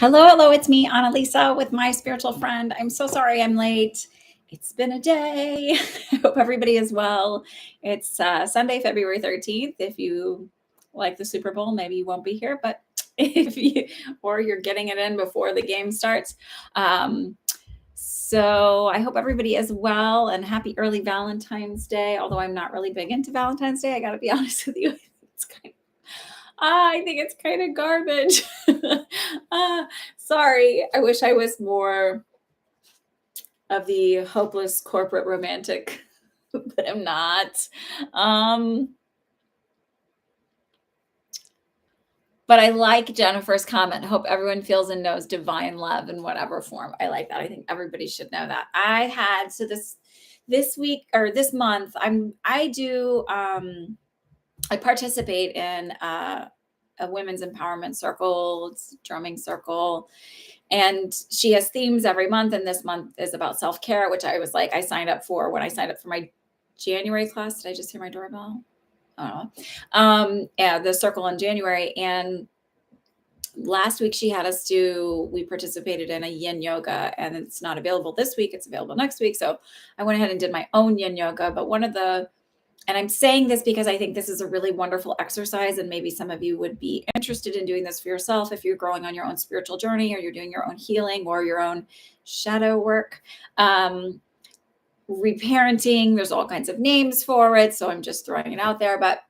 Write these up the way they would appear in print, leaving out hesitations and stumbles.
Hello, it's me, Annalisa, with my spiritual friend. I'm so sorry I'm late. It's been a day. I hope everybody is well. It's Sunday, February 13th. If you like the Super Bowl, maybe you won't be here, but if you, or you're getting it in before the game starts. So I hope everybody is well and happy early Valentine's Day. Although I'm not really big into Valentine's Day, I got to be honest with you. It's kind I think it's kind of garbage. uh, Sorry. I wish I was more of the hopeless corporate romantic, but I'm not. Um, but I like Jennifer's comment. Hope everyone feels and knows divine love in whatever form. I like that. I think everybody should know that. I had so this week or this month. I participate in a women's empowerment circle, it's drumming circle, and she has themes every month. And this month is about self-care, which I was like, I signed up for when I signed up for my January class. Did I just hear my doorbell? I don't know. Yeah, the circle in January. And last week we participated in a yin yoga, and it's not available this week. It's available next week. So I went ahead and did my own yin yoga. But and I'm saying this because I think this is a really wonderful exercise, and maybe some of you would be interested in doing this for yourself if you're growing on your own spiritual journey, or you're doing your own healing or your own shadow work. Reparenting, there's all kinds of names for it, so I'm just throwing it out there. But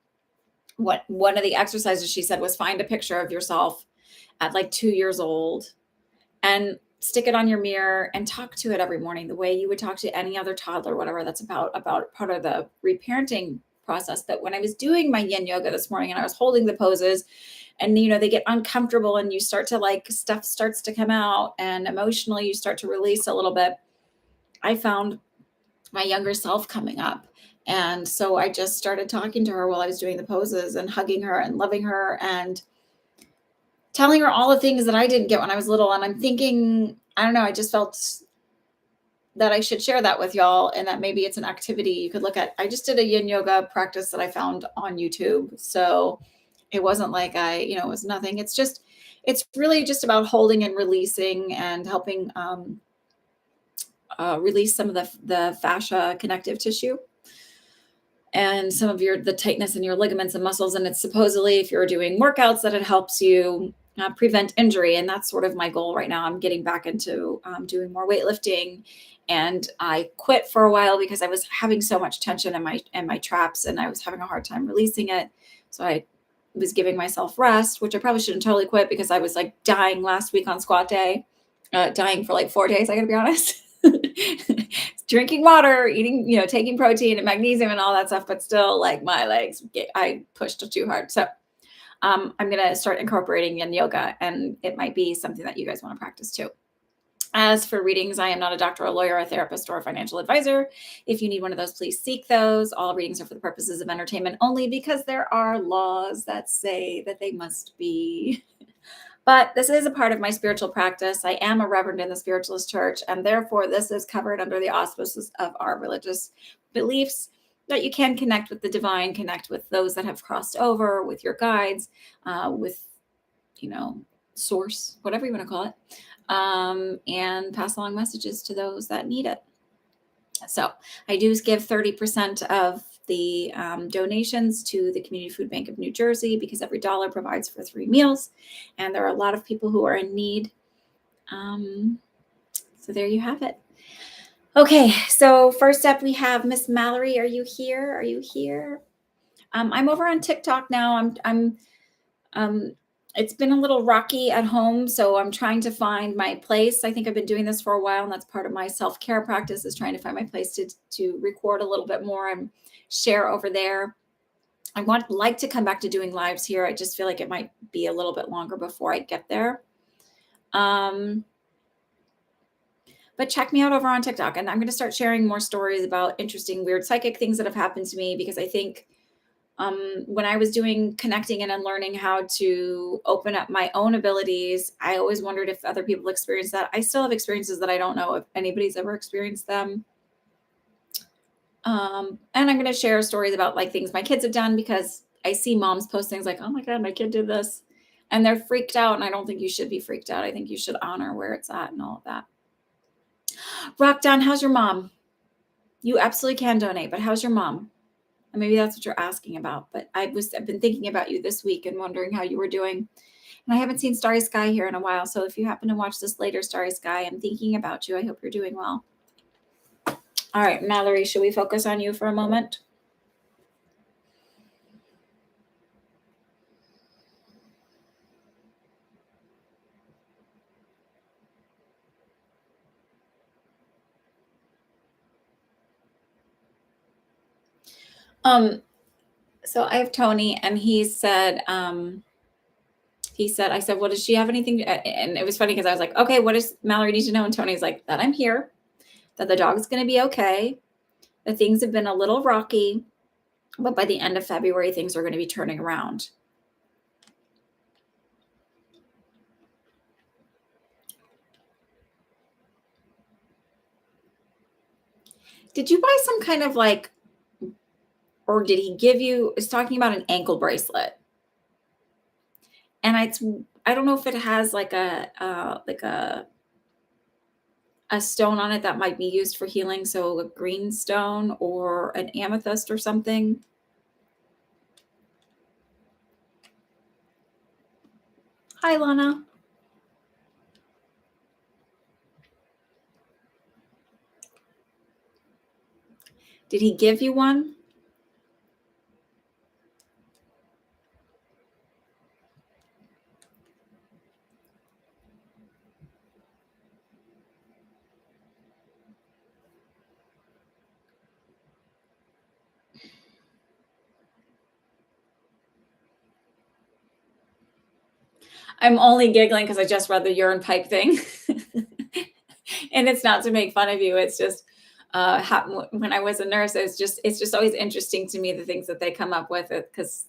one of the exercises she said was find a picture of yourself at like 2 years old and stick it on your mirror and talk to it every morning the way you would talk to any other toddler, whatever that's about part of the reparenting process. That when I was doing my yin yoga this morning and I was holding the poses, and they get uncomfortable and you start to stuff starts to come out and emotionally you start to release a little bit, I found my younger self coming up. And so I just started talking to her while I was doing the poses and hugging her and loving her and telling her all the things that I didn't get when I was little. And I'm thinking, I don't know, I just felt that I should share that with y'all, and that maybe it's an activity you could look at. I just did a yin yoga practice that I found on YouTube. So it wasn't like it was nothing. It's really just about holding and releasing and helping release some of the fascia connective tissue and some of the tightness in your ligaments and muscles. And it's supposedly, if you're doing workouts, that it helps you prevent injury. And that's sort of my goal right now. I'm getting back into doing more weightlifting. And I quit for a while because I was having so much tension in my traps, and I was having a hard time releasing it. So I was giving myself rest, which I probably shouldn't totally quit, because I was like dying last week on squat day, dying for like 4 days. I gotta be honest. Drinking water, eating, taking protein and magnesium and all that stuff, but still, like, my legs, I pushed too hard. So I'm going to start incorporating yin yoga, and it might be something that you guys want to practice too. As for readings, I am not a doctor, a lawyer, a therapist, or a financial advisor. If you need one of those, please seek those. All readings are for the purposes of entertainment only, because there are laws that say that they must be. But this is a part of my spiritual practice. I am a reverend in the Spiritualist Church, and therefore this is covered under the auspices of our religious beliefs, that you can connect with the divine, connect with those that have crossed over, with your guides, with, source, whatever you want to call it, and pass along messages to those that need it. So I do give 30% of the donations to the Community Food Bank of New Jersey, because every dollar provides for 3 meals, and there are a lot of people who are in need. So there you have it. Okay, so first up we have Miss Mallory. Are you here? I'm over on TikTok now. It's been a little rocky at home, so I'm trying to find my place. I think I've been doing this for a while, and that's part of my self-care practice, is trying to find my place to record a little bit more and share over there. I like to come back to doing lives here. I just feel like it might be a little bit longer before I get there. But check me out over on TikTok, and I'm going to start sharing more stories about interesting, weird psychic things that have happened to me, because I think when I was connecting and learning how to open up my own abilities, I always wondered if other people experience that. I still have experiences that I don't know if anybody's ever experienced them. And I'm going to share stories about like things my kids have done, because I see moms post things like, oh my God, my kid did this. and they're freaked out. And I don't think you should be freaked out. I think you should honor where it's at and all of that. Rock Don, how's your mom? You absolutely can donate, but how's your mom? And maybe that's what you're asking about. But I've been thinking about you this week and wondering how you were doing. And I haven't seen Starry Sky here in a while. So if you happen to watch this later, Starry Sky, I'm thinking about you. I hope you're doing well. All right, Mallory, should we focus on you for a moment? So I have Tony, and he said, I said, well, does she have anything? And it was funny because I was like, okay, what does Mallory need to know? And Tony's like, that I'm here, that the dog's going to be okay, that things have been a little rocky, but by the end of February, things are going to be turning around. Did you buy some kind of like, or did he give you, it's talking about an ankle bracelet. And I don't know if it has like a stone on it that might be used for healing. So a green stone or an amethyst or something. Hi, Lana. Did he give you one? I'm only giggling because I just read the urine pipe thing. And it's not to make fun of you. It's just when I was a nurse, it's just always interesting to me the things that they come up with, because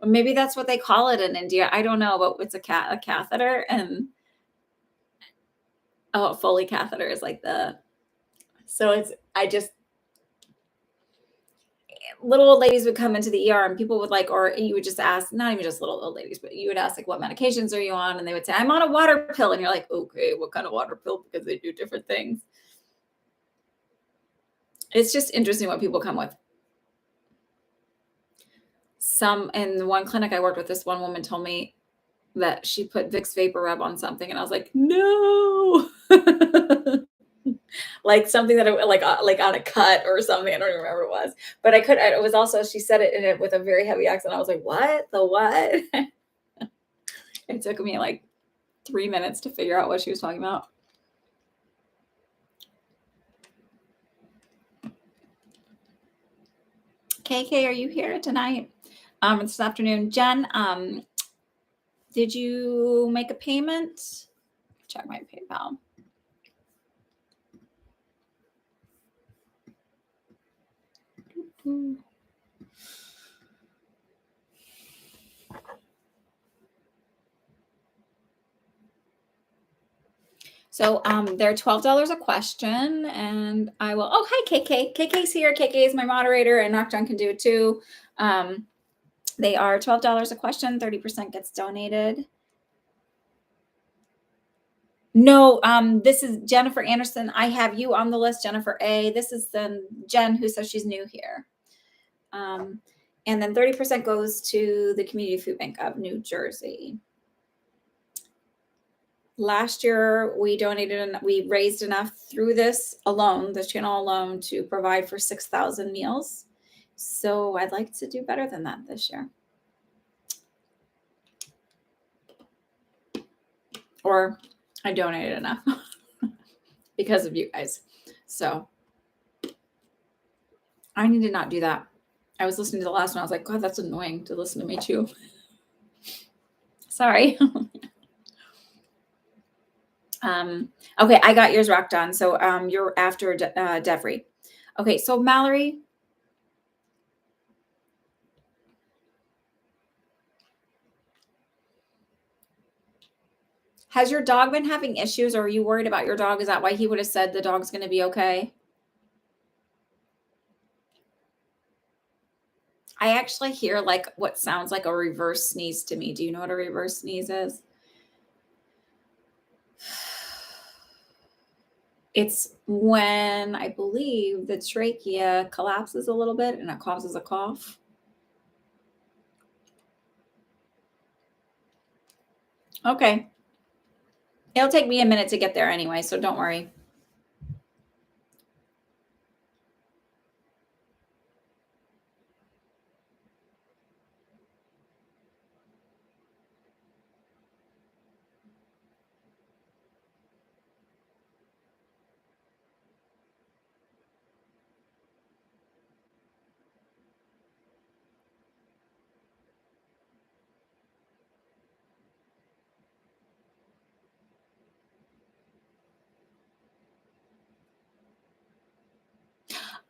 maybe that's what they call it in India. I don't know, but it's a catheter, and a Foley catheter is like little old ladies would come into the ER and people would like, or you would just ask, not even just little old ladies, but you would ask like, what medications are you on? And they would say, I'm on a water pill. And you're like, okay, what kind of water pill? Because they do different things. It's just interesting what people come with. In one clinic I worked with, this one woman told me that she put Vicks Vapor Rub on something. And I was like, no. Like something that like on a cut or something. I don't even remember what it was, but it was also, she said it in it with a very heavy accent. I was like, what? The what? It took me like 3 minutes to figure out what she was talking about. KK, are you here tonight? This afternoon. Jen, did you make a payment? Check my PayPal. So they're $12 a question, and I will. Oh, hi, KK. KK's here. KK is my moderator, and Knockdown can do it too. They are $12 a question. 30% gets donated. No, this is Jennifer Anderson. I have you on the list, Jennifer A. This is then Jen, who says she's new here. And then 30% goes to the Community Food Bank of New Jersey. Last year, we raised enough through this channel alone, to provide for 6,000 meals. So I'd like to do better than that this year. Or I donated enough because of you guys. So I need to not do that. I was listening to the last one. I was like, God, that's annoying to listen to me too. Sorry. Okay, I got yours rocked on. So you're after Devry. Okay, so Mallory. Has your dog been having issues, or are you worried about your dog? Is that why he would have said the dog's going to be okay? I actually hear like what sounds like a reverse sneeze to me. Do you know what a reverse sneeze is? It's when I believe the trachea collapses a little bit and it causes a cough. Okay. It'll take me a minute to get there anyway, so don't worry.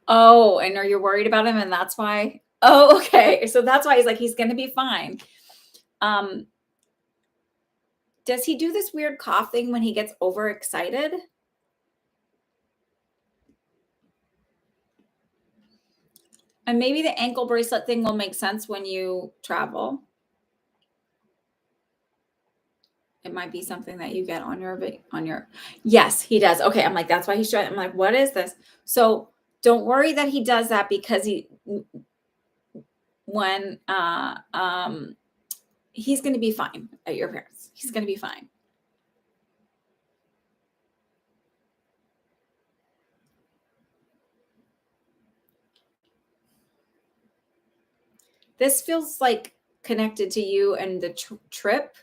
Oh, and are you worried about him and that's why? Oh, okay. So that's why he's like, he's gonna be fine. Um, does he do this weird cough thing when he gets overexcited? And maybe the ankle bracelet thing will make sense when you travel. It might be something that you get on your. Yes, he does. Okay, I'm like, that's why he's trying. I'm like, what is this? So don't worry that he does that because when he's gonna be fine at your parents. He's gonna be fine. This feels like connected to you and the trip.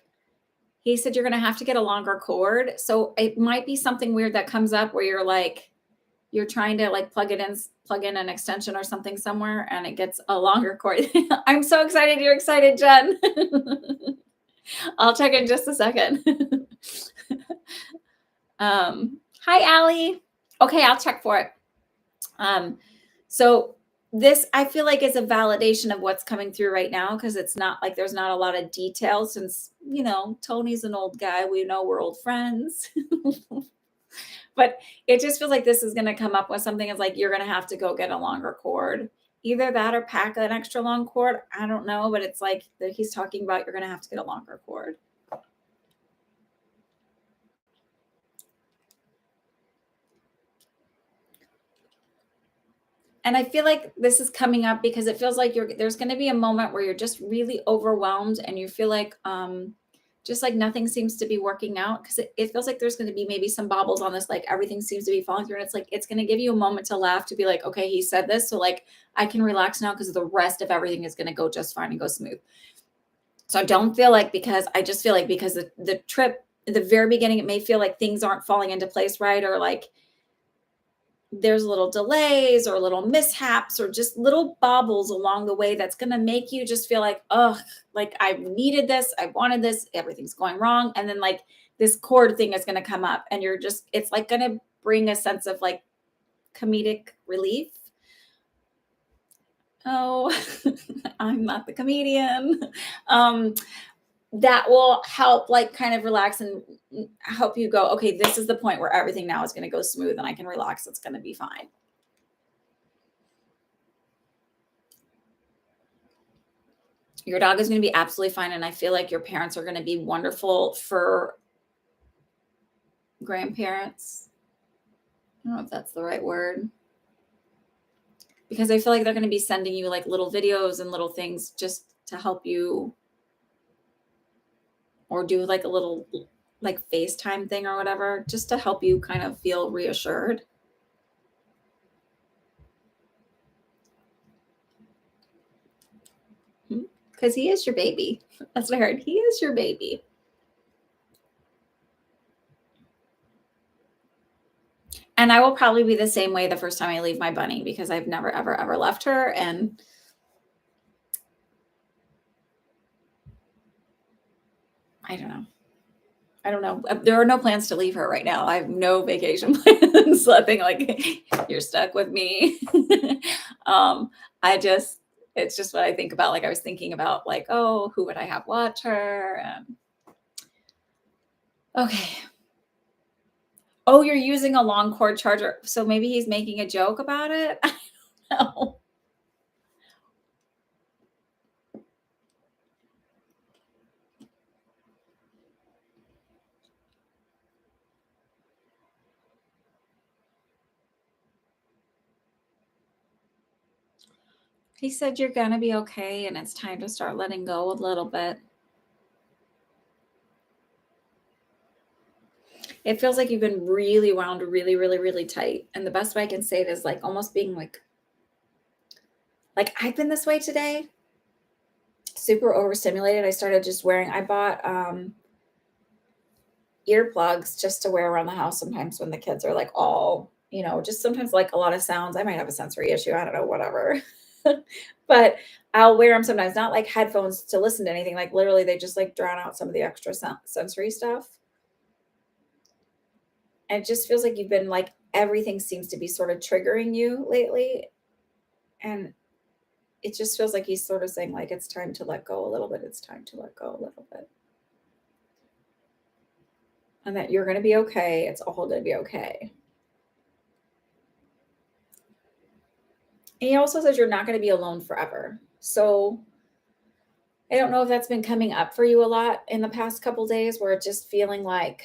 He said you're going to have to get a longer cord. So it might be something weird that comes up where you're like, you're trying to like plug in an extension or something somewhere and it gets a longer cord. I'm so excited. You're excited, Jen. I'll check in just a second. Hi, Allie. Okay, I'll check for it. So this I feel like is a validation of what's coming through right now because it's not like there's not a lot of details since Tony's an old guy. We know we're old friends. But it just feels like this is going to come up with something. It's like you're going to have to go get a longer cord. Either that or pack an extra long cord. I don't know, but it's like that he's talking about you're going to have to get a longer cord. And I feel like this is coming up because it feels like there's going to be a moment where you're just really overwhelmed and you feel like just like nothing seems to be working out because it feels like there's going to be maybe some bobbles on this, like everything seems to be falling through. And it's like it's going to give you a moment to laugh, to be like, okay, he said this, so like I can relax now because the rest of everything is going to go just fine and go smooth. So don't feel like, because I just feel like because the trip at the very beginning, it may feel like things aren't falling into place right, or like there's little delays or little mishaps or just little bobbles along the way that's going to make you just feel like, oh, like I needed this, I wanted this, everything's going wrong. And then like this cord thing is going to come up and you're just, it's like going to bring a sense of like comedic relief. Oh, I'm not the comedian. That will help like kind of relax and help you go, okay, this is the point where everything now is going to go smooth and I can relax. It's going to be fine. Your dog is going to be absolutely fine. And I feel like your parents are going to be wonderful for grandparents. I don't know if that's the right word. Because I feel like they're going to be sending you like little videos and little things just to help you, or do like a little like FaceTime thing or whatever, just to help you kind of feel reassured. Because he is your baby. That's what I heard. He is your baby. And I will probably be the same way the first time I leave my bunny because I've never, ever, ever left her. And I don't know. I don't know. There are no plans to leave her right now. I have no vacation plans. Nothing like you're stuck with me. um, it's just what I think about. Like I was thinking about like, oh, who would I have watch her? Okay. Oh, you're using a long cord charger. So maybe he's making a joke about it. I don't know. He said you're gonna be okay and it's time to start letting go a little bit. It feels like you've been really wound really, really, really tight. And the best way I can say it is like almost being like I've been this way today, super overstimulated. I started just wearing, I bought earplugs just to wear around the house sometimes when the kids are like all, just sometimes like a lot of sounds. I might have a sensory issue. I don't know, whatever. But I'll wear them sometimes, not like headphones to listen to anything. Like literally, they just like drown out some of the extra sensory stuff. And it just feels like you've been like everything seems to be sort of triggering you lately. And it just feels like he's sort of saying, like, it's time to let go a little bit. It's time to let go a little bit. And that you're going to be okay. It's all going to be okay. And he also says you're not going to be alone forever. So I don't know if that's been coming up for you a lot in the past couple days, where it's just feeling like,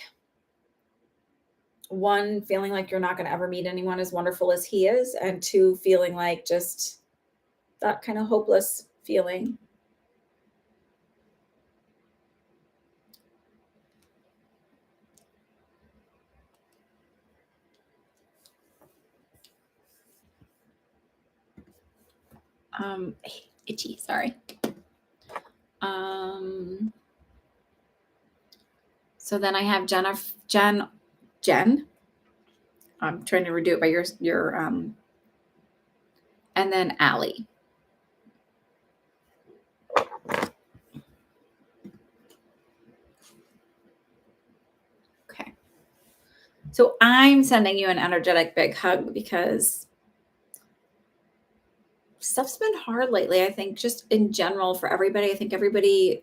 one, feeling like you're not going to ever meet anyone as wonderful as he is, and two, feeling like just that kind of hopeless feeling. Itchy, sorry. So then I have Jen. I'm trying to redo it by your and then Allie. Okay. So I'm sending you an energetic big hug because stuff's been hard lately. I think just in general for everybody. I think everybody,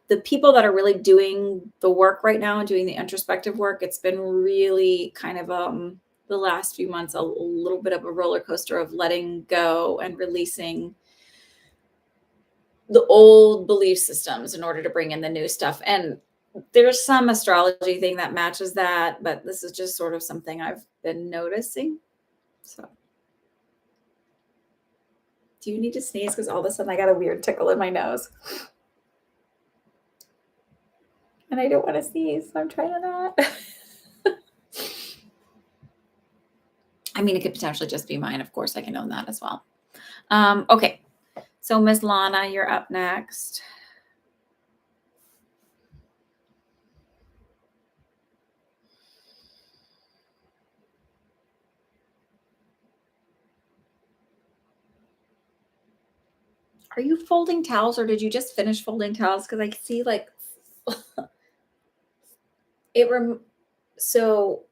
the people that are really doing the work right now and doing the introspective work, it's been really kind of the last few months a little bit of a roller coaster of letting go and releasing the old belief systems in order to bring in the new stuff. And there's some astrology thing that matches that, but this is just sort of something I've been noticing. So, do you need to sneeze? Because all of a sudden I got a weird tickle in my nose. And I don't want to sneeze, so I'm trying to not. I mean, it could potentially just be mine. Of course, I can own that as well. Okay. So, Miss Lana, you're up next. Are you folding towels or did you just finish folding towels? Because I see like so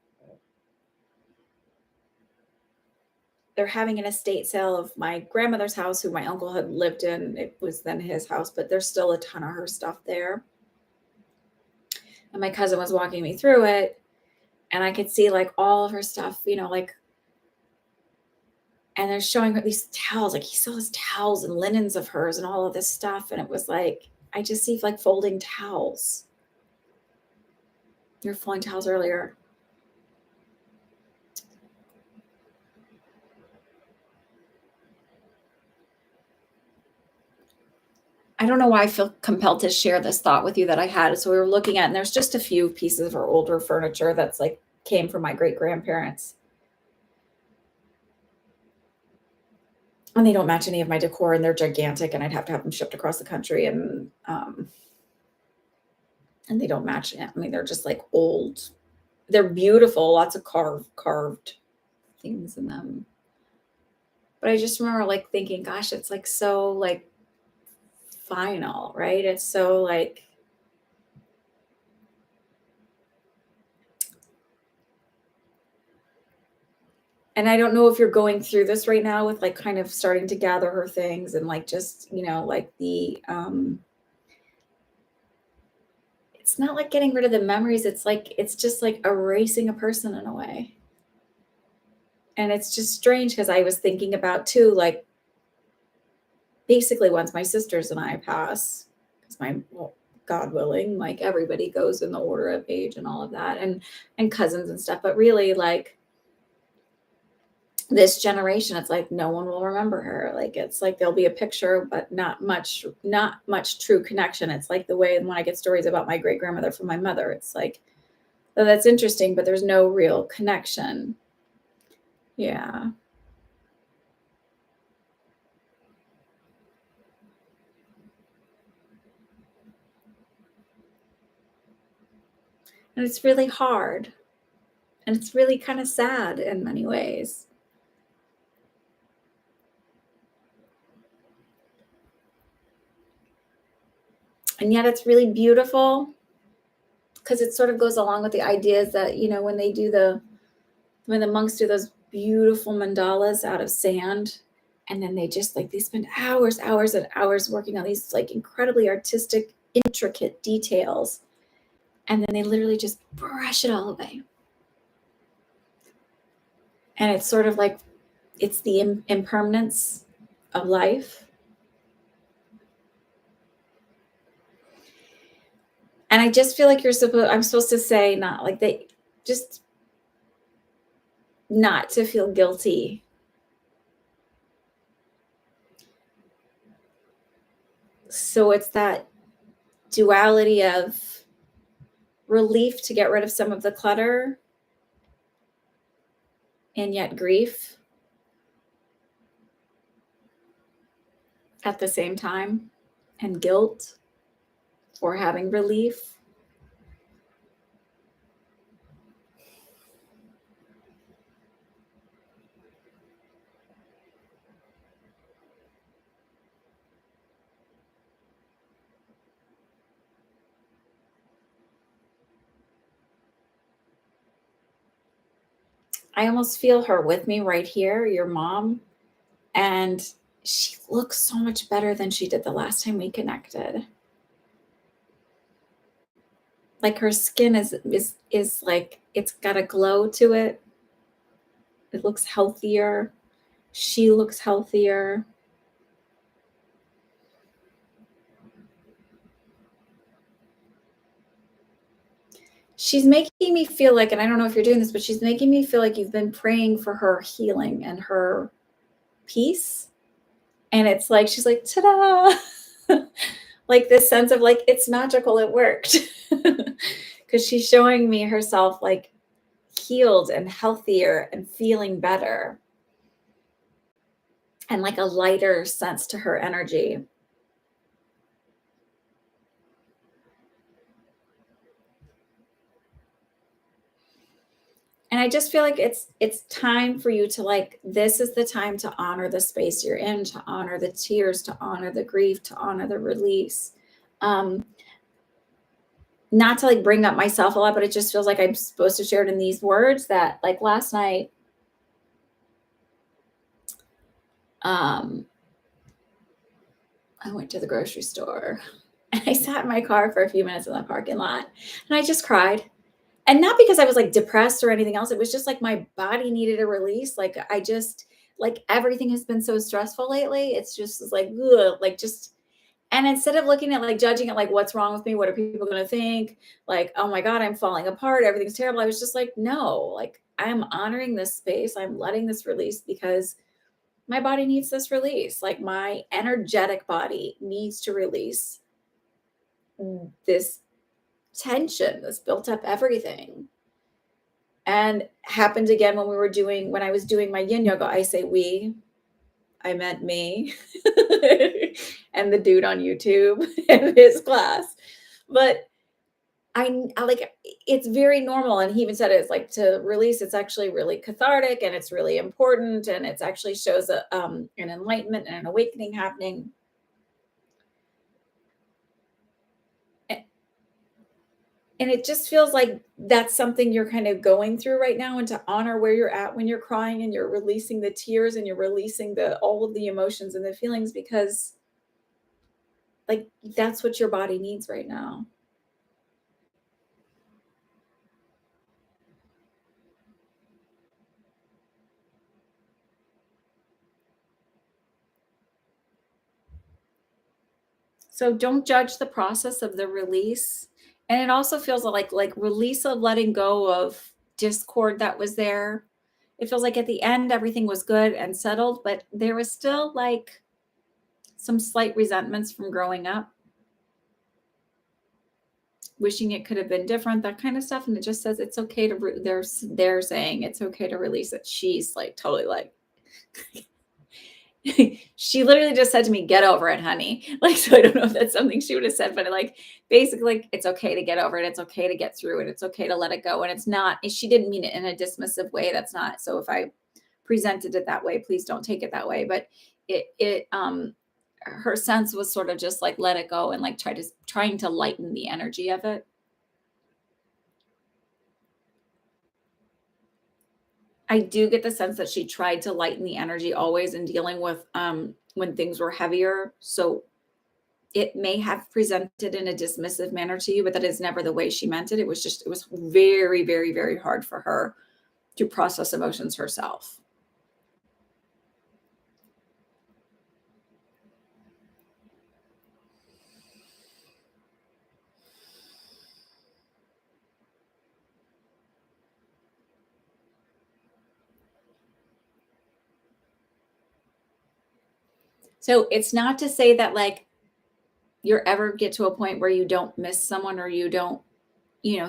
they're having an estate sale of my grandmother's house, who my uncle had lived in. It was then his house, but there's still a ton of her stuff there. And my cousin was walking me through it, and I could see like all of her stuff, like, and they're showing her these towels, like he still has towels and linens of hers and all of this stuff. And it was like, I just see like folding towels. You're folding towels earlier. I don't know why I feel compelled to share this thought with you that I had. So we were looking at, and there's just a few pieces of our older furniture that's like came from my great grandparents. And they don't match any of my decor, and they're gigantic, and I'd have to have them shipped across the country. And they don't match it. I mean, they're just like old. They're beautiful, lots of carved things in them. But I just remember like thinking, gosh, it's like so like final, right? It's so like, and I don't know if you're going through this right now with like kind of starting to gather her things and like just, like it's not like getting rid of the memories. It's like, it's just like erasing a person in a way. And it's just strange because I was thinking about too, like basically once my sisters and I pass, because God willing, like everybody goes in the order of age and all of that, and cousins and stuff. But really, like this generation, it's like no one will remember her. Like it's like there'll be a picture, but not much true connection. It's like the way when I get stories about my great grandmother from my mother, it's like, oh, that's interesting, but there's no real connection. Yeah. And it's really hard. And it's really kind of sad in many ways. And yet it's really beautiful because it sort of goes along with the ideas that, when when the monks do those beautiful mandalas out of sand, and then they just like they spend hours and hours working on these like incredibly artistic, intricate details, and then they literally just brush it all away. And it's sort of like it's the impermanence of life. And I just feel like I'm supposed to say not like they just not to feel guilty. So it's that duality of relief to get rid of some of the clutter and yet grief at the same time, and guilt for having relief. I almost feel her with me right here, your mom, and she looks so much better than she did the last time we connected. Like her skin is like it's got a glow to it. It looks healthier. She looks healthier. She's making me feel like, and I don't know if you're doing this, but she's making me feel like you've been praying for her healing and her peace. And it's like she's like, ta-da! Like this sense of like it's magical, it worked. Because she's showing me herself like healed and healthier and feeling better, and like a lighter sense to her energy. And I just feel like it's time for you to like this is the time to honor the space you're in, to honor the tears, to honor the grief, to honor the release. Um, Not to like bring up myself a lot, but it just feels like I'm supposed to share it in these words that like last night, um, I went to the grocery store and I sat in my car for a few minutes in the parking lot and I just cried. And not because I was like depressed or anything else. It was just like my body needed a release. Like I just like everything has been so stressful lately. It's just like ugh, like just and instead of looking at like judging it like what's wrong with me, what are people going to think? Like, oh my God, I'm falling apart. Everything's terrible. I was just like, no, like I'm honoring this space. I'm letting this release because my body needs this release. Like my energetic body needs to release this tension, this built up everything. And happened again when I was doing my yin yoga. I say we, I meant me and the dude on YouTube and his class. But I like it's very normal. And he even said it's like to release, it's actually really cathartic and it's really important. And it's actually shows an enlightenment and an awakening happening. And it just feels like that's something you're kind of going through right now, and to honor where you're at when you're crying and you're releasing the tears and you're releasing the all of the emotions and the feelings because like that's what your body needs right now. So don't judge the process of the release. And it also feels like release of letting go of discord that was there. it feels like at the end, everything was good and settled, but there was still like some slight resentments from growing up, wishing it could have been different, that kind of stuff. And it just says it's okay to, they're saying it's okay to release it. She's like totally like, she literally just said to me, "Get over it, honey." Like, so I don't know if that's something she would have said, but like basically, like, it's okay to get over it. It's okay to get through it. It's okay to let it go. And it's not, she didn't mean it in a dismissive way. That's not. So if I presented it that way, please don't take it that way. But her sense was sort of just like let it go and like trying to lighten the energy of it. I do get the sense that she tried to lighten the energy always in dealing with when things were heavier. So it may have presented in a dismissive manner to you, but that is never the way she meant it. It was very, very, very hard for her to process emotions herself. So it's not to say that like you ever get to a point where you don't miss someone or you don't,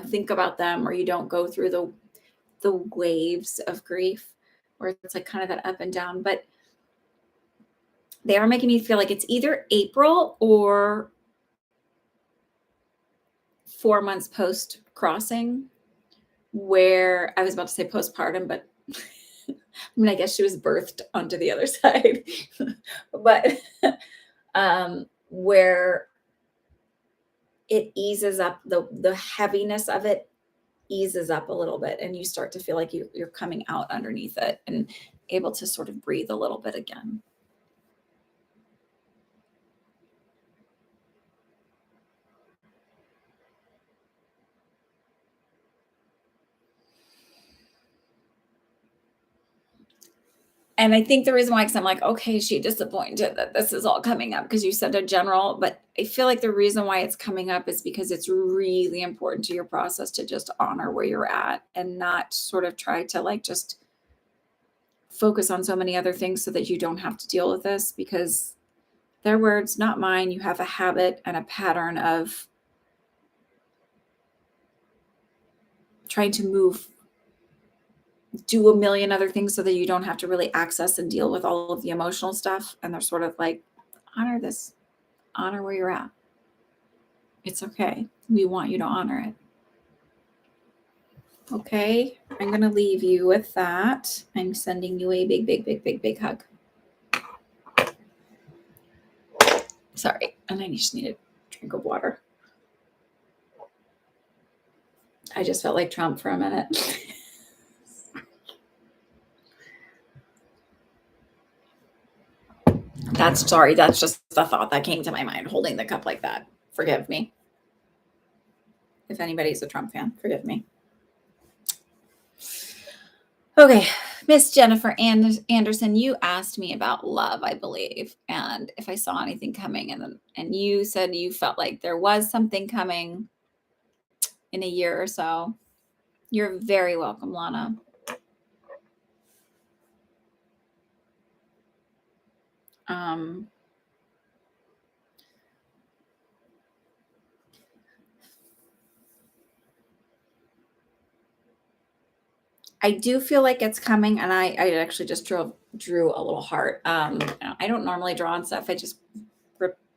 think about them or you don't go through the waves of grief where it's like kind of that up and down. But they are making me feel like it's either April or 4 months post crossing, where I was about to say postpartum, but I mean, I guess she was birthed onto the other side, but where it eases up, the heaviness of it eases up a little bit, and you start to feel like you're coming out underneath it and able to sort of breathe a little bit again. And I think the reason why, because I'm like, okay, she disappointed that this is all coming up because you said a general, but I feel like the reason why it's coming up is because it's really important to your process to just honor where you're at and not sort of try to like just focus on so many other things so that you don't have to deal with this, because their words, not mine. You have a habit and a pattern of trying to do a million other things so that you don't have to really access and deal with all of the emotional stuff. And they're sort of like, honor this, honor where you're at. It's okay. We want you to honor it. Okay. I'm going to leave you with that. I'm sending you a big, big, big, big, big hug. Sorry. And I just need a drink of water. I just felt like Trump for a minute. That's just the thought that came to my mind, holding the cup like that. Forgive me. If anybody's a Trump fan, forgive me. Okay, Miss Jennifer Anderson, you asked me about love, I believe, and if I saw anything coming, and you said you felt like there was something coming in a year or so. You're very welcome, Lana. I do feel like it's coming, and I actually just drew a little heart. I don't normally draw on stuff. I just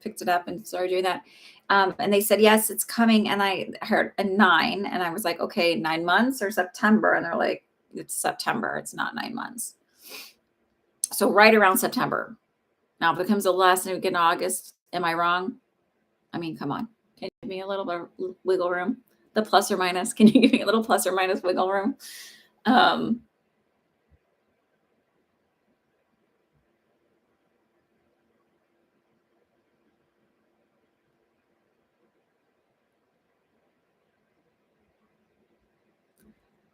picked it up and started doing that. And they said, yes, it's coming. And I heard a 9, and I was like, okay, 9 months or September? And they're like, it's September. It's not 9 months. So right around September. Now, if it comes the last week in August, am I wrong? I mean, come on. Can you give me a little bit of wiggle room? The plus or minus? Can you give me a little plus or minus wiggle room?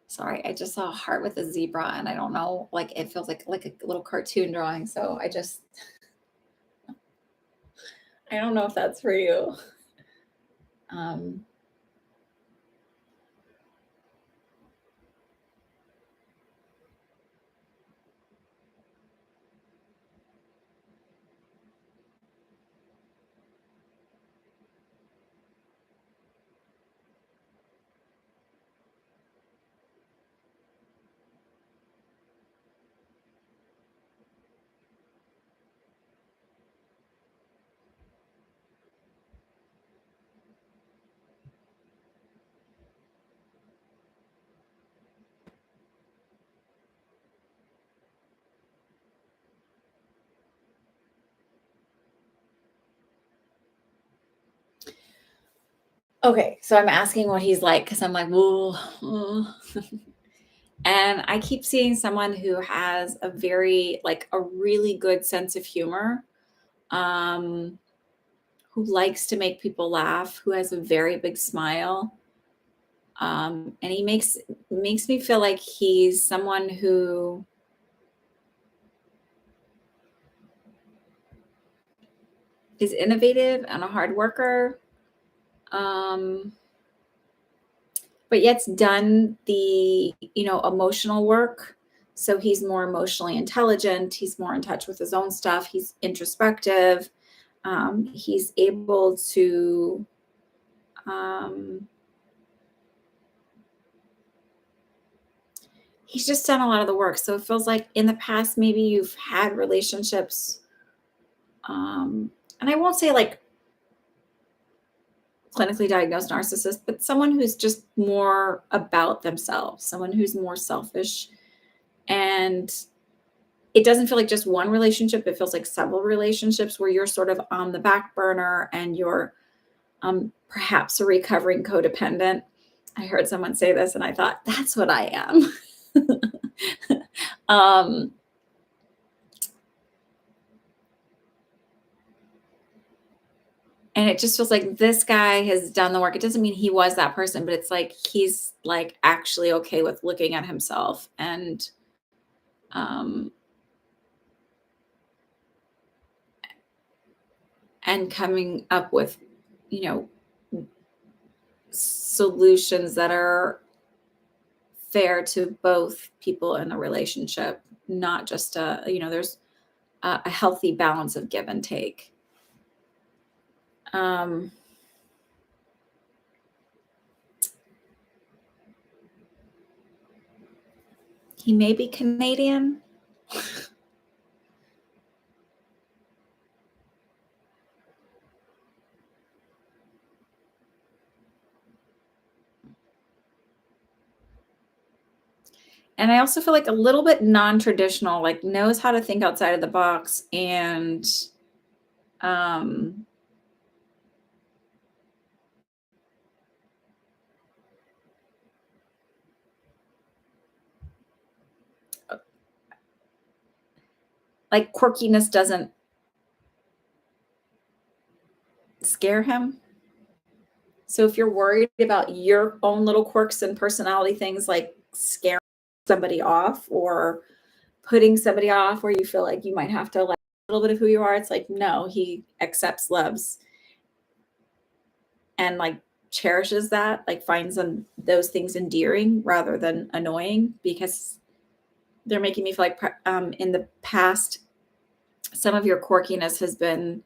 Sorry, I just saw a heart with a zebra, and I don't know, like it feels like a little cartoon drawing. So I don't know if that's for you. Um, Okay, so I'm asking what he's like because I'm like, "Ooh, and I keep seeing someone who has a very like, a really good sense of humor, um, who likes to make people laugh, who has a very big smile, and he makes me feel like he's someone who is innovative and a hard worker, um, but yet's done the, emotional work. So he's more emotionally intelligent. He's more in touch with his own stuff. He's introspective. He's able to, um, he's just done a lot of the work. So it feels like in the past, maybe you've had relationships, um, and I won't say like clinically diagnosed narcissist, but someone who's just more about themselves, someone who's more selfish. And it doesn't feel like just one relationship, it feels like several relationships where you're sort of on the back burner and you're perhaps a recovering codependent. I heard someone say this and I thought, that's what I am. um, and it just feels like this guy has done the work. It doesn't mean he was that person, but it's like he's like actually okay with looking at himself um, and coming up with, you know, solutions that are fair to both people in the relationship, not just there's a healthy balance of give and take. Um, he may be Canadian. And I also feel like a little bit non-traditional, like knows how to think outside of the box and um like quirkiness doesn't scare him. So if you're worried about your own little quirks and personality things like scaring somebody off or putting somebody off where you feel like you might have to let a little bit of who you are, it's like no, he accepts, loves, and like cherishes that, like finds them those things endearing rather than annoying because they're making me feel like in the past some of your quirkiness has been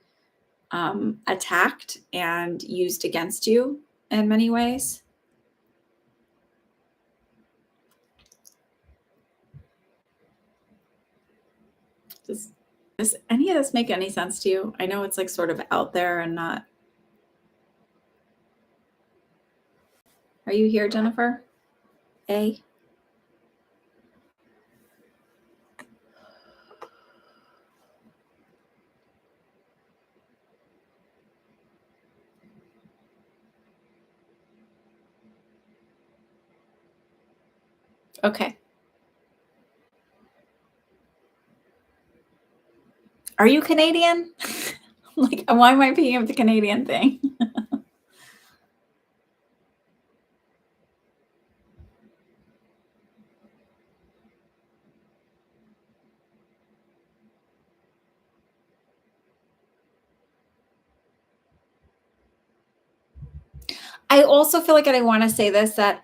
attacked and used against you in many ways. Does does any of this make any sense to you? I know it's like sort of out there and not. Are you here, Jennifer? A. Okay. Are you Canadian? Like, why am I picking up the Canadian thing? I also feel like, and I want to say this, that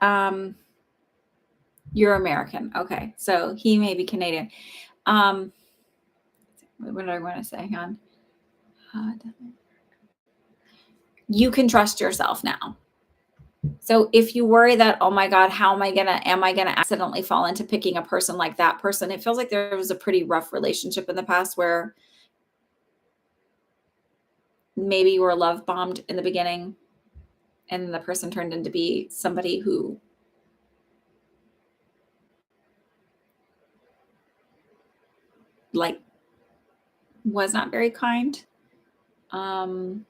you're American. Okay. So he may be Canadian. Um, what did I want to say? Hang on. Uh, you can trust yourself now. So if you worry that, oh my God, am I gonna accidentally fall into picking a person like that person? It feels like there was a pretty rough relationship in the past where maybe you were love bombed in the beginning and the person turned into be somebody who like was not very kind. Um,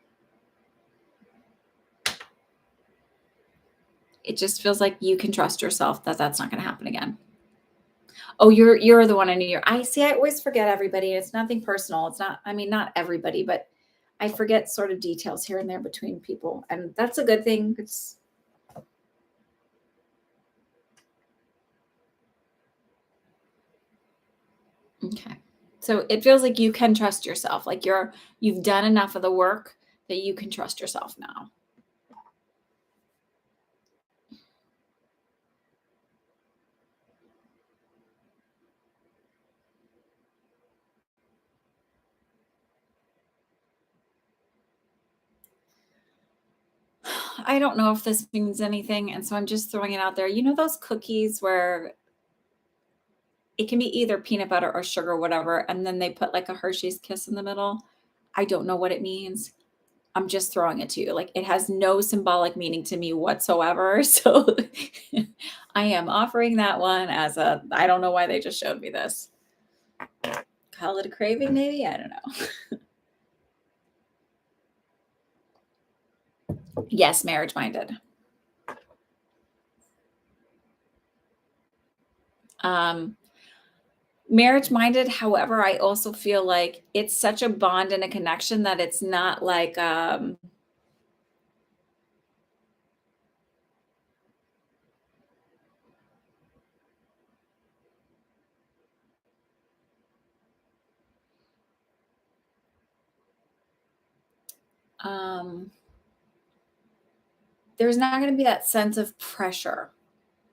It just feels like you can trust yourself that that's not going to happen again. Oh, you're the one in New York. I see. I always forget everybody. It's nothing personal. It's not. I mean, not everybody, but I forget sort of details here and there between people, and that's a good thing. It's okay. So it feels like you can trust yourself. Like you've done enough of the work that you can trust yourself now. I don't know if this means anything, and so I'm just throwing it out there. You know those cookies where it can be either peanut butter or sugar, whatever, and then they put like a Hershey's kiss in the middle? I don't know what it means. I'm just throwing it to you. Like it has no symbolic meaning to me whatsoever. So I am offering that one as a I don't know why they just showed me this. Call it a craving, maybe? I don't know. Yes, marriage minded. Um, marriage minded. However, I also feel like it's such a bond and a connection that it's not like um there's not going to be that sense of pressure.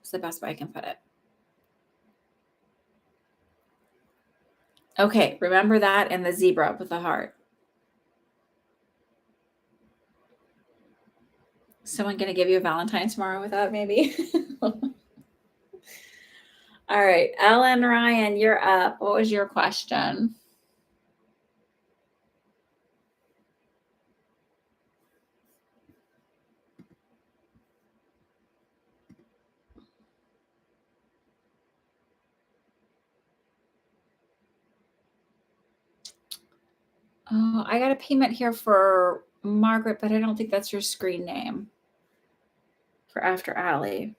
It's the best way I can put it. Okay, remember that and the zebra with the heart. Someone gonna give you a Valentine tomorrow with that, maybe? All right, Ellen Ryan, you're up. What was your question? Oh, I got a payment here for Margaret, but I don't think that's your screen name for After Alley.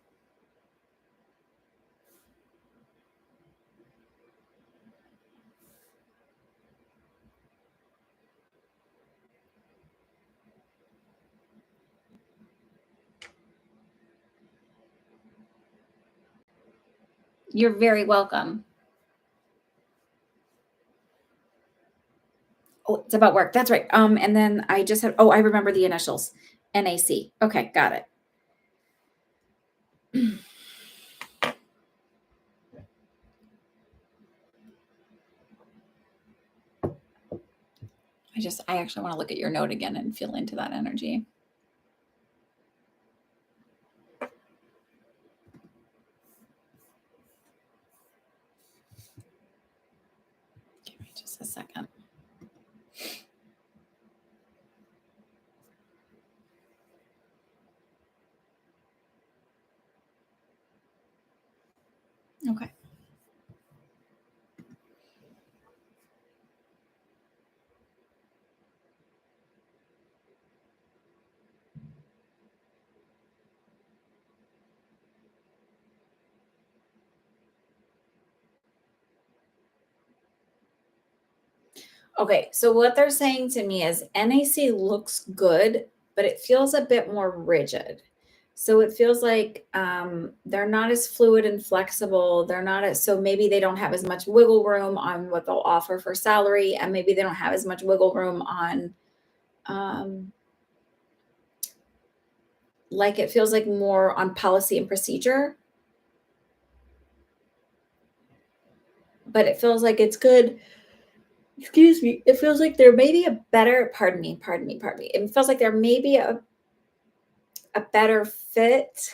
You're very welcome. Oh, it's about work. That's right. And then I just have, oh, I remember the initials. NAC. Okay, got it. I actually want to look at your note again and feel into that energy. Give me just a second. Okay. Okay, so what they're saying to me is NAC looks good, but it feels a bit more rigid. So it feels like they're not as fluid and flexible. They're not as, so maybe they don't have as much wiggle room on what they'll offer for salary, and maybe they don't have as much wiggle room on, um, like it feels like more on policy and procedure, but it feels like it's good. Excuse me. It feels like there may be a better, pardon me. It feels like there may be a better fit,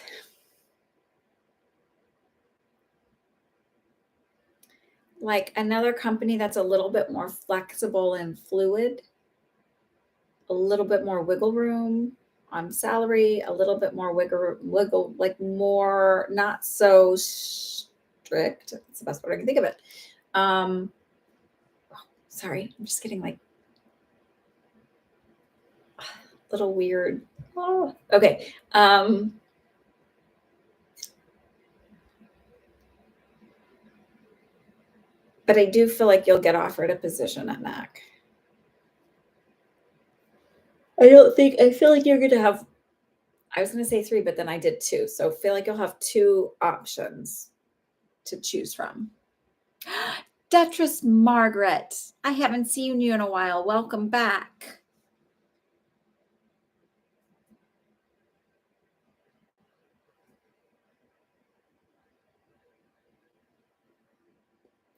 like another company that's a little bit more flexible and fluid, a little bit more wiggle room on salary, a little bit more wiggle, like more not so strict. That's the best word I can think of it. Um, sorry, I'm just getting like a little weird. Oh, okay. But I do feel like you'll get offered a position at NAC. I feel like you're gonna have, I was gonna say 3, but then I did 2. So I feel like you'll have 2 options to choose from. Duchess Margaret, I haven't seen you in a while. Welcome back.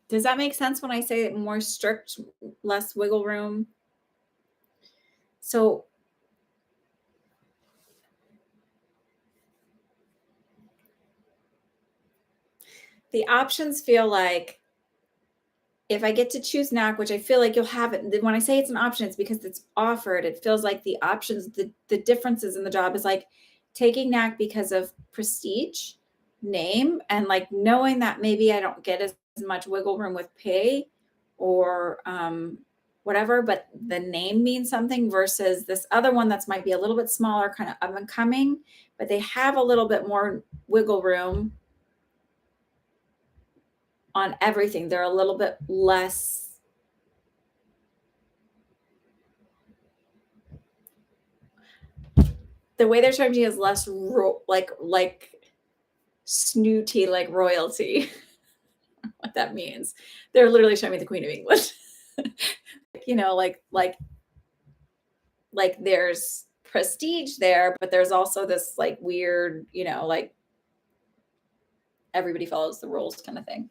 Does that make sense when I say more strict, less wiggle room? So the options feel like if I get to choose NAC, which I feel like you'll have it. When I say it's an option, it's because it's offered. It feels like the options, the differences in the job is like taking NAC because of prestige, name, and like knowing that maybe I don't get as much wiggle room with pay or whatever, but the name means something versus this other one that's might be a little bit smaller, kind of up and coming, but they have a little bit more wiggle room on everything. They're a little bit less. The way they're showing me is less like snooty, like royalty. What that means. They're literally showing me the Queen of England. You know, like there's prestige there, but there's also this like weird, you know, like everybody follows the rules kind of thing.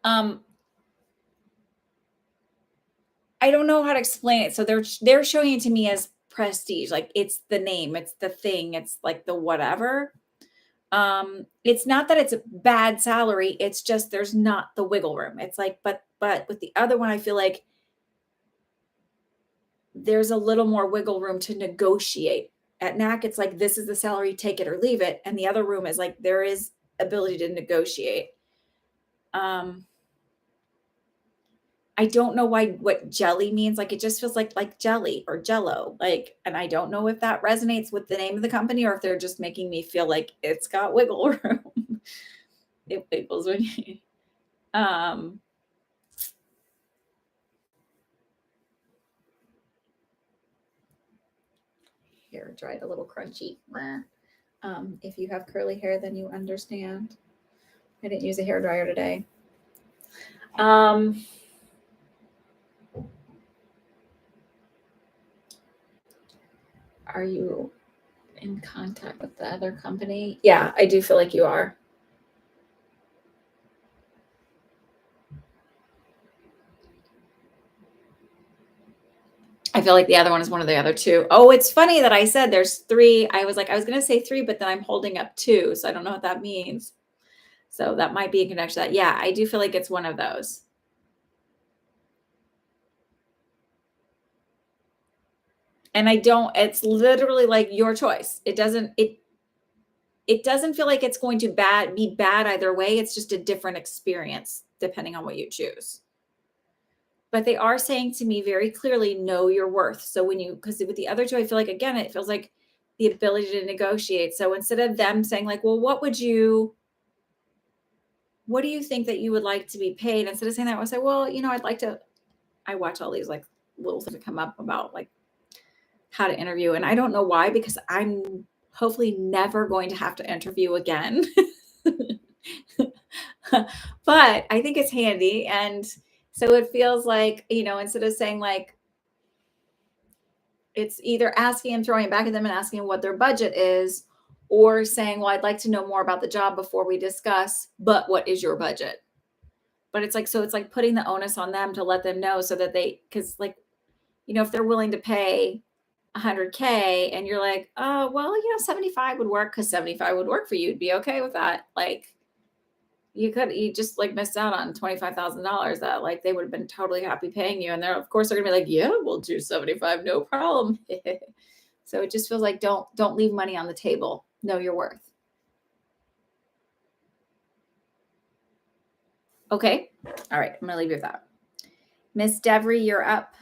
Um, I don't know how to explain it. So they're showing it to me as prestige, like it's the name, it's the thing, it's like the whatever. It's not that it's a bad salary, it's just there's not the wiggle room. It's like, but with the other one, I feel like there's a little more wiggle room to negotiate. At NAC, it's like this is the salary, take it or leave it. And the other room is like there is ability to negotiate. I don't know why what jelly means. Like it just feels like jelly or jello. Like, and I don't know if that resonates with the name of the company or if they're just making me feel like it's got wiggle room. It wiggles when you hair dried a little crunchy. If you have curly hair, then you understand. I didn't use a hair dryer today. Are you in contact with the other company? Yeah, I do feel like you are. I feel like the other one is one of the other 2. Oh, it's funny that I said there's 3. I was like, I was going to say 3, but then I'm holding up 2. So I don't know what that means. So that might be a connection to that. Yeah, I do feel like it's one of those. And I don't, it's literally like your choice. It doesn't feel like it's going to be bad either way. It's just a different experience depending on what you choose. But they are saying to me very clearly, know your worth. So when you, because with the other 2, I feel like, again, it feels like the ability to negotiate. So instead of them saying like, well, what do you think that you would like to be paid? Instead of saying that, I would say, well, you know, I watch all these like little things that come up about like how to interview. And I don't know why, because I'm hopefully never going to have to interview again. But I think it's handy. And so it feels like, you know, instead of saying like, it's either asking and throwing it back at them and asking what their budget is, or saying, well, I'd like to know more about the job before we discuss, but what is your budget? But it's like, so it's like putting the onus on them to let them know so that because like, you know, if they're willing to pay 100K and you're like, oh, well, you know, 75 would work because 75 would work for you. You'd be okay with that. Like, you just like missed out on $25,000 that like they would have been totally happy paying you. And they're, of course, they're gonna be like, yeah, we'll do 75, no problem. So it just feels like don't leave money on the table. Know your worth. Okay. All right. I'm gonna leave you with that. Miss Devery, you're up.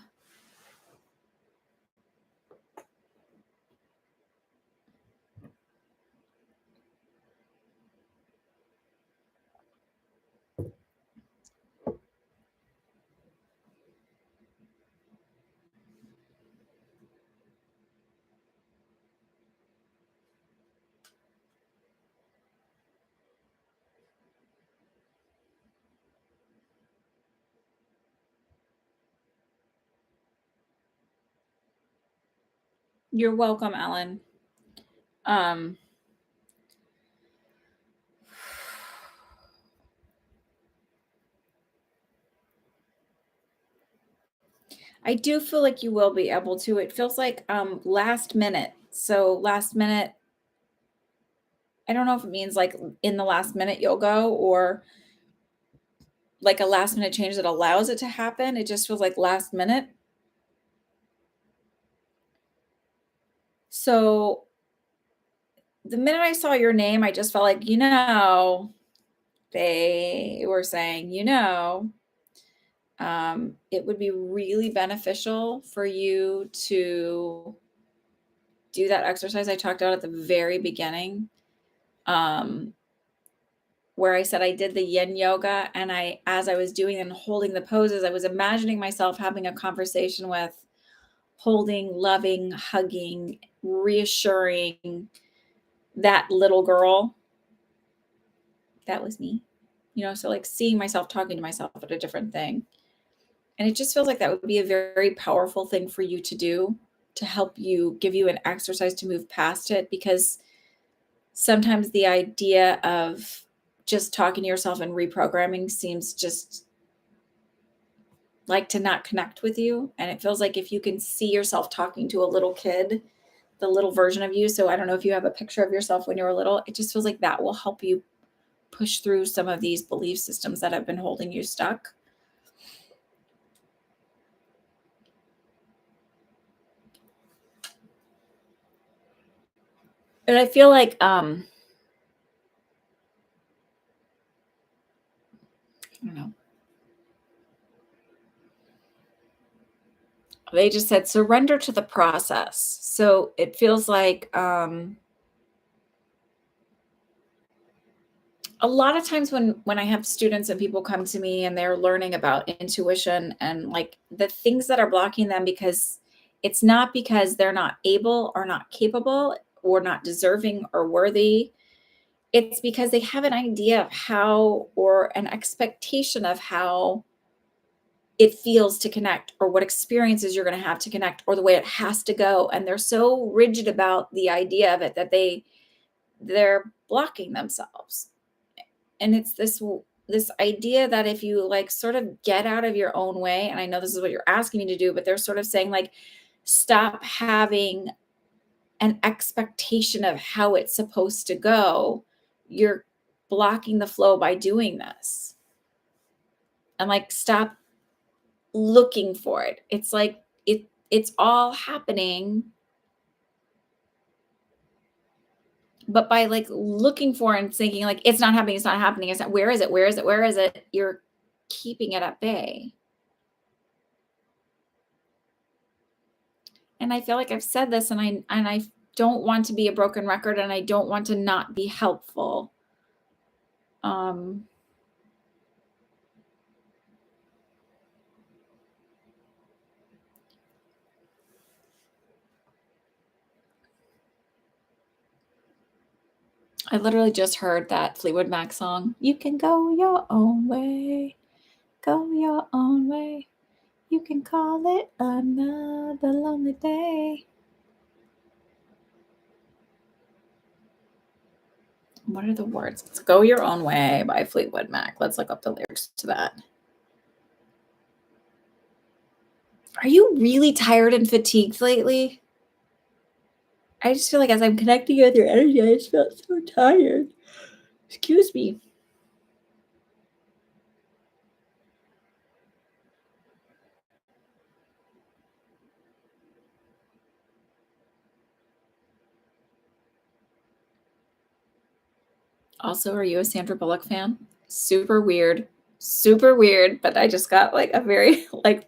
You're welcome, Ellen. Um, I do feel like you will be able to. It feels like last minute. So last minute, I don't know if it means like in the last minute you'll go or like a last minute change that allows it to happen. It just feels like last minute. So the minute I saw your name, I just felt like, they were saying, it would be really beneficial for you to do that exercise I talked about at the very beginning, um, where I said I did the yin yoga, and as I was doing and holding the poses, I was imagining myself having a conversation with, holding, loving, hugging, reassuring that little girl. That was me, so like seeing myself talking to myself at a different thing. And it just feels like that would be a very powerful thing for you to do, to help you, give you an exercise to move past it, because sometimes the idea of just talking to yourself and reprogramming seems just like to not connect with you. And it feels like if you can see yourself talking to a little kid, the little version of you. So I don't know if you have a picture of yourself when you were little. It just feels like that will help you push through some of these belief systems that have been holding you stuck. And I feel like I don't know. They just said surrender to the process. So it feels like a lot of times when I have students and people come to me and they're learning about intuition and like the things that are blocking them, because it's not because they're not able or not capable or not deserving or worthy. It's because they have an idea of how, or an expectation of how it feels to connect, or what experiences you're going to have to connect, or the way it has to go, and they're so rigid about the idea of it that they're blocking themselves. And it's this idea that if you like sort of get out of your own way, and I know this is what you're asking me to do, but they're sort of saying like stop having an expectation of how it's supposed to go. You're blocking the flow by doing this. And like stop looking for it. It's like it's all happening, but by like looking for it and thinking like it's not happening, it's not happening, it's not, where is it? Where is it? Where is it? You're keeping it at bay. And I feel like I've said this, and I don't want to be a broken record, and I don't want to not be helpful. Um I literally just heard that Fleetwood Mac song. You can go your own way. Go your own way. You can call it another lonely day. What are the words? It's Go Your Own Way by Fleetwood Mac. Let's look up the lyrics to that. Are you really tired and fatigued lately? I just feel like as I'm connecting with your energy, I just felt so tired. Excuse me. Also, are you a Sandra Bullock fan? Super weird. Super weird, but I just got like a very like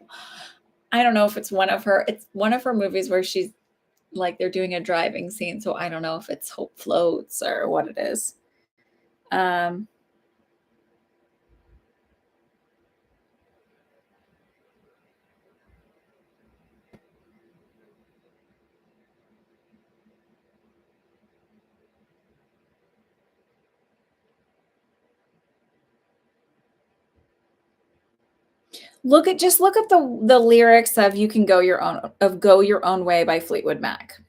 I don't know if it's one of her movies where she's like they're doing a driving scene, so I don't know if it's Hope Floats or what it is. Um, look up the lyrics of "You Can Go Your Own" of "Go Your Own Way" by Fleetwood Mac.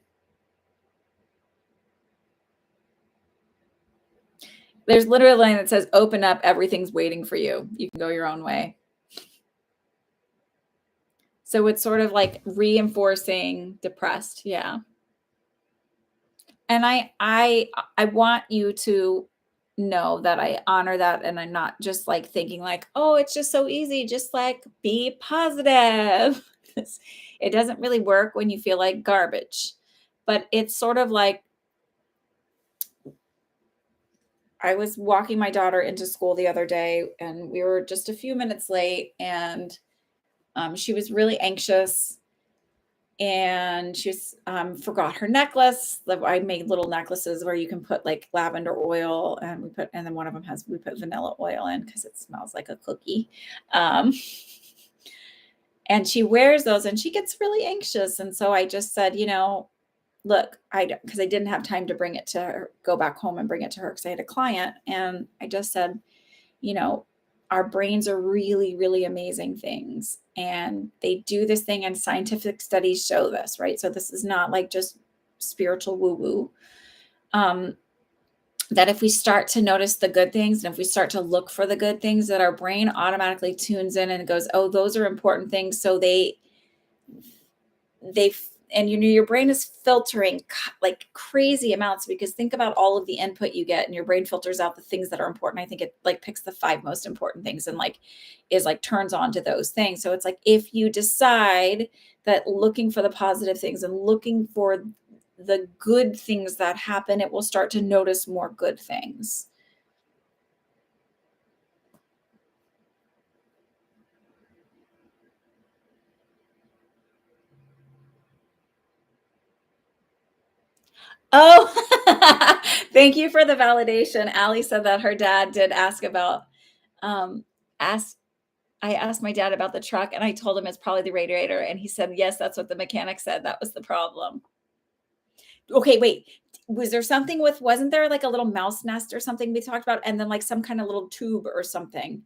There's literally a line that says, "Open up, everything's waiting for you. You can go your own way." So it's sort of like reinforcing depressed, yeah. And I want you to know that I honor that, and I'm not just like thinking like, "Oh, it's just so easy, just like be positive." 'Cause it doesn't really work when you feel like garbage. But it's sort of like I was walking my daughter into school the other day and we were just a few minutes late and she was really anxious and she was forgot her necklace. I made little necklaces where you can put like lavender oil and and then one of them has we put vanilla oil in because it smells like a cookie. Um, and she wears those and she gets really anxious. And so I just said, look, because I didn't have time to bring it to her, go back home and bring it to her because I had a client. And I just said, you know, our brains are really, really amazing things. And they do this thing, and scientific studies show this, right? So this is not like just spiritual woo woo. Um, that if we start to notice the good things and if we start to look for the good things, that our brain automatically tunes in and goes, oh, those are important things. So they and your brain is filtering like crazy amounts, because think about all of the input you get and your brain filters out the things that are important. I think it like picks the 5 most important things and like is like turns on to those things. So it's like if you decide that looking for the positive things and looking for the good things that happen, it will start to notice more good things. Oh, thank you for the validation. Allie said that her dad did ask about um ask I asked my dad about the truck and I told him it's probably the radiator. And he said, yes, that's what the mechanic said. That was the problem. Okay, wait. Was there something with, wasn't there like a little mouse nest or something we talked about? And then like some kind of little tube or something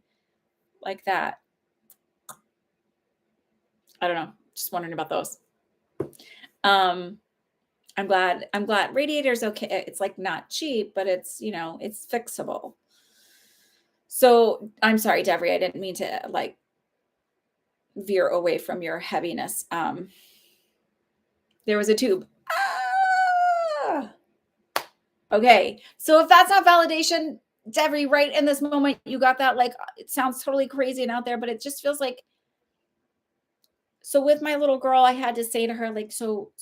like that. I don't know. Just wondering about those. Um, I'm glad radiator's okay. It's like not cheap, but it's fixable. So I'm sorry, Devery. I didn't mean to like veer away from your heaviness. There was a tube. Ah! Okay. So if that's not validation, Devery, right in this moment, you got that. Like, it sounds totally crazy and out there, but it just feels like, so with my little girl, I had to say to her, like, so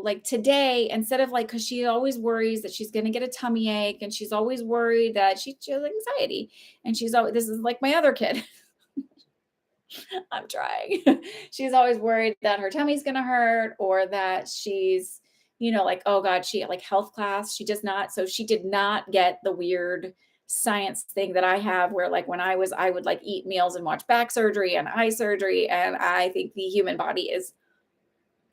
like today, instead of like, cause she always worries that she's going to get a tummy ache and she's always worried that she has anxiety. And she's always, this is like my other kid. I'm trying. She's always worried that her tummy's gonna hurt or that she's, like, oh God, she like health class. She does not. So she did not get the weird science thing that I have where like when I would like eat meals and watch back surgery and eye surgery. And I think the human body is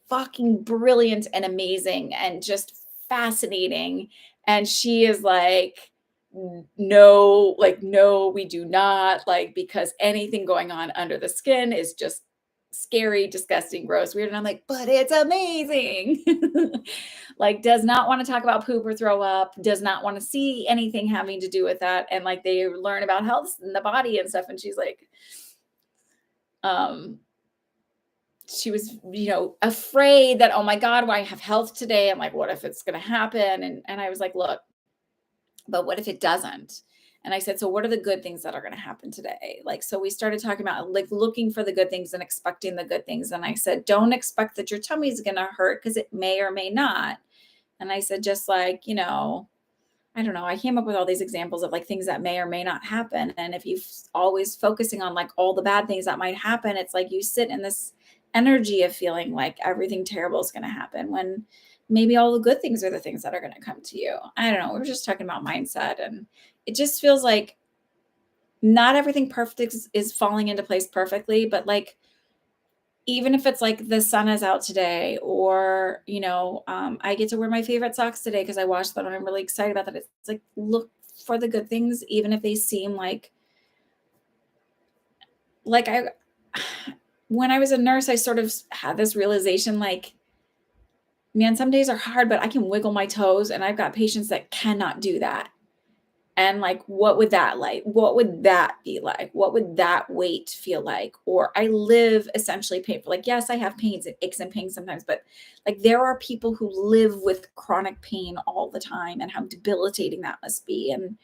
fucking brilliant and amazing and just fascinating. And she is like, no, like, no, we do not, like, because anything going on under the skin is just scary, disgusting, gross, weird. And I'm like, but it's amazing. Like, does not want to talk about poop or throw up, does not want to see anything having to do with that. And like, they learn about health and the body and stuff. And she's like, um, she was, afraid that, oh my God, why I have health today? I'm like, what if it's going to happen? And I was like, look, but what if it doesn't? And I said, so what are the good things that are going to happen today? Like, so we started talking about like looking for the good things and expecting the good things. And I said, don't expect that your tummy is going to hurt because it may or may not. And I said, just like, I don't know. I came up with all these examples of like things that may or may not happen. And if you always focusing on like all the bad things that might happen, it's like you sit in this energy of feeling like everything terrible is going to happen when maybe all the good things are the things that are going to come to you. I don't know. We were just talking about mindset, and it just feels like not everything perfect is falling into place perfectly, but like even if it's like the sun is out today, or I get to wear my favorite socks today because I washed them and I'm really excited about that. It's like, look for the good things, even if they seem like I when I was a nurse, I sort of had this realization, like, man, some days are hard, but I can wiggle my toes, and I've got patients that cannot do that. And like, what would that like? What would that be like? What would that weight feel like? Or I live essentially painful. Like, yes, I have pains and aches and pains sometimes, but like there are people who live with chronic pain all the time, and how debilitating that must be. And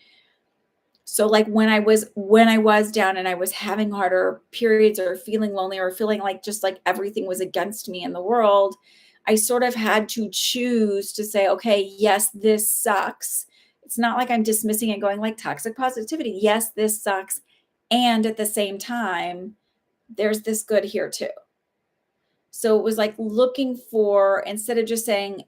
so like when I was down and I was having harder periods, or feeling lonely, or feeling like just like everything was against me in the world, I sort of had to choose to say, okay, yes, this sucks. It's not like I'm dismissing and going like toxic positivity. Yes, this sucks. And at the same time, there's this good here too. So it was like looking for, instead of just saying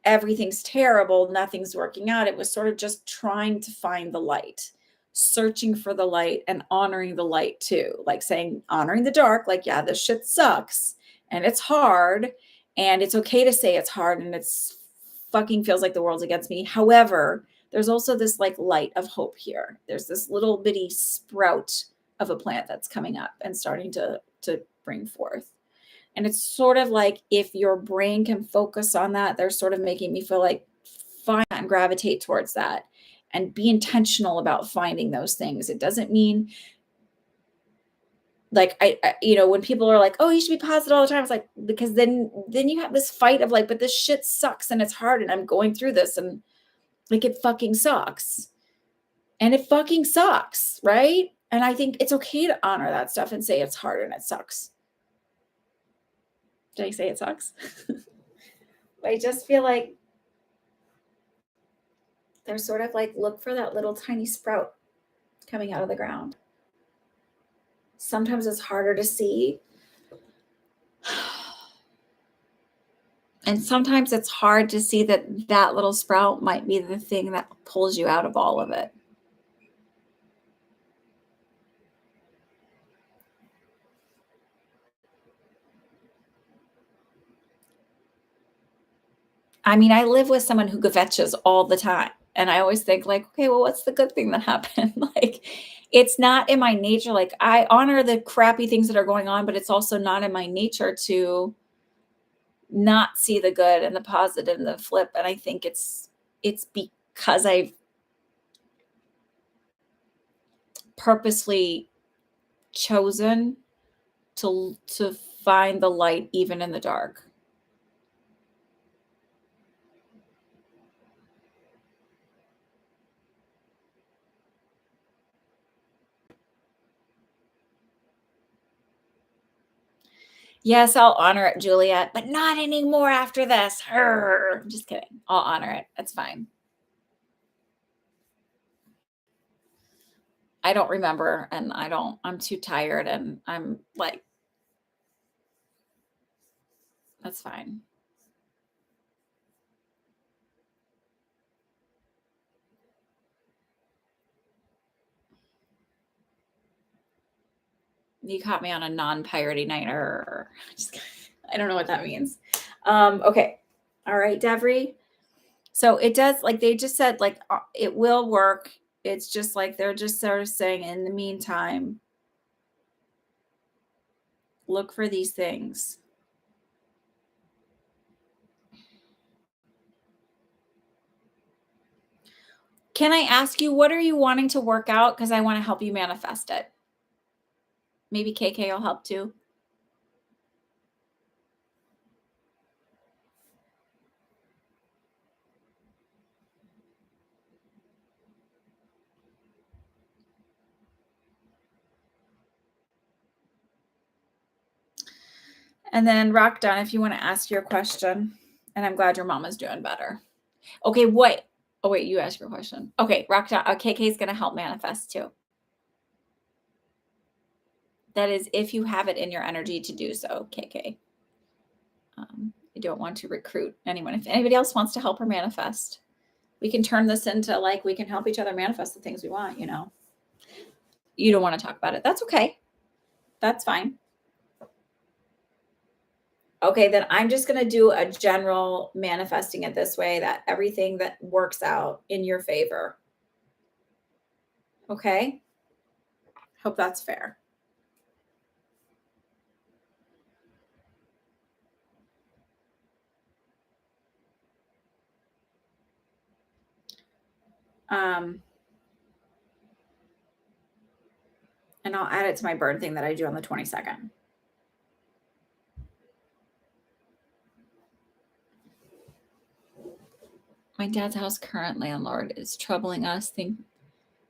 everything's terrible, nothing's working out. It was sort of just trying to find the light, searching for the light and honoring the light too. Like saying, honoring the dark, like, yeah, this shit sucks and it's hard, and it's okay to say it's hard and it's fucking feels like the world's against me. However, there's also this like light of hope here. There's this little bitty sprout of a plant that's coming up and starting to bring forth. And it's sort of like, if your brain can focus on that, they're sort of making me feel like find and gravitate towards that and be intentional about finding those things. It doesn't mean like when people are like, oh, you should be positive all the time. It's like, because then you have this fight of like, but this shit sucks and it's hard and I'm going through this, and like it fucking sucks. And it fucking sucks, right? And I think it's okay to honor that stuff and say it's hard and it sucks. Did I say it sucks? I just feel like there's sort of like, look for that little tiny sprout coming out of the ground. Sometimes it's harder to see. And sometimes it's hard to see that that little sprout might be the thing that pulls you out of all of it. I mean, I live with someone who kvetches all the time. And I always think like, okay, well, what's the good thing that happened? Like, it's not in my nature. Like, I honor the crappy things that are going on, but it's also not in my nature to not see the good and the positive and the flip. And I think it's because I've purposely chosen to find the light even in the dark. Yes, I'll honor it, Juliet, but not anymore after this. I'm just kidding. I'll honor it. That's fine. I don't remember, and I'm too tired, and I'm like, that's fine. You caught me on a non-piratey night, or I don't know what that means. Okay. All right, Devry. So it does, like they just said, like it will work. It's just like they're just sort of saying, in the meantime, look for these things. Can I ask you, what are you wanting to work out? Because I want to help you manifest it. Maybe KK will help too. And then Rock Done, if you want to ask your question. And I'm glad your mama's doing better. Okay, what? Oh, wait, you asked your question. Okay, KK is going to help manifest too. That is if you have it in your energy to do so, KK. You don't want to recruit anyone. If anybody else wants to help her manifest, we can turn this into like we can help each other manifest the things we want, you know. You don't want to talk about it. That's okay. That's fine. Okay, then I'm just going to do a general manifesting it this way that everything that works out in your favor. Okay? Hope that's fair. And I'll add it to my bird thing that I do on the 22nd. My dad's house current landlord is troubling us. Think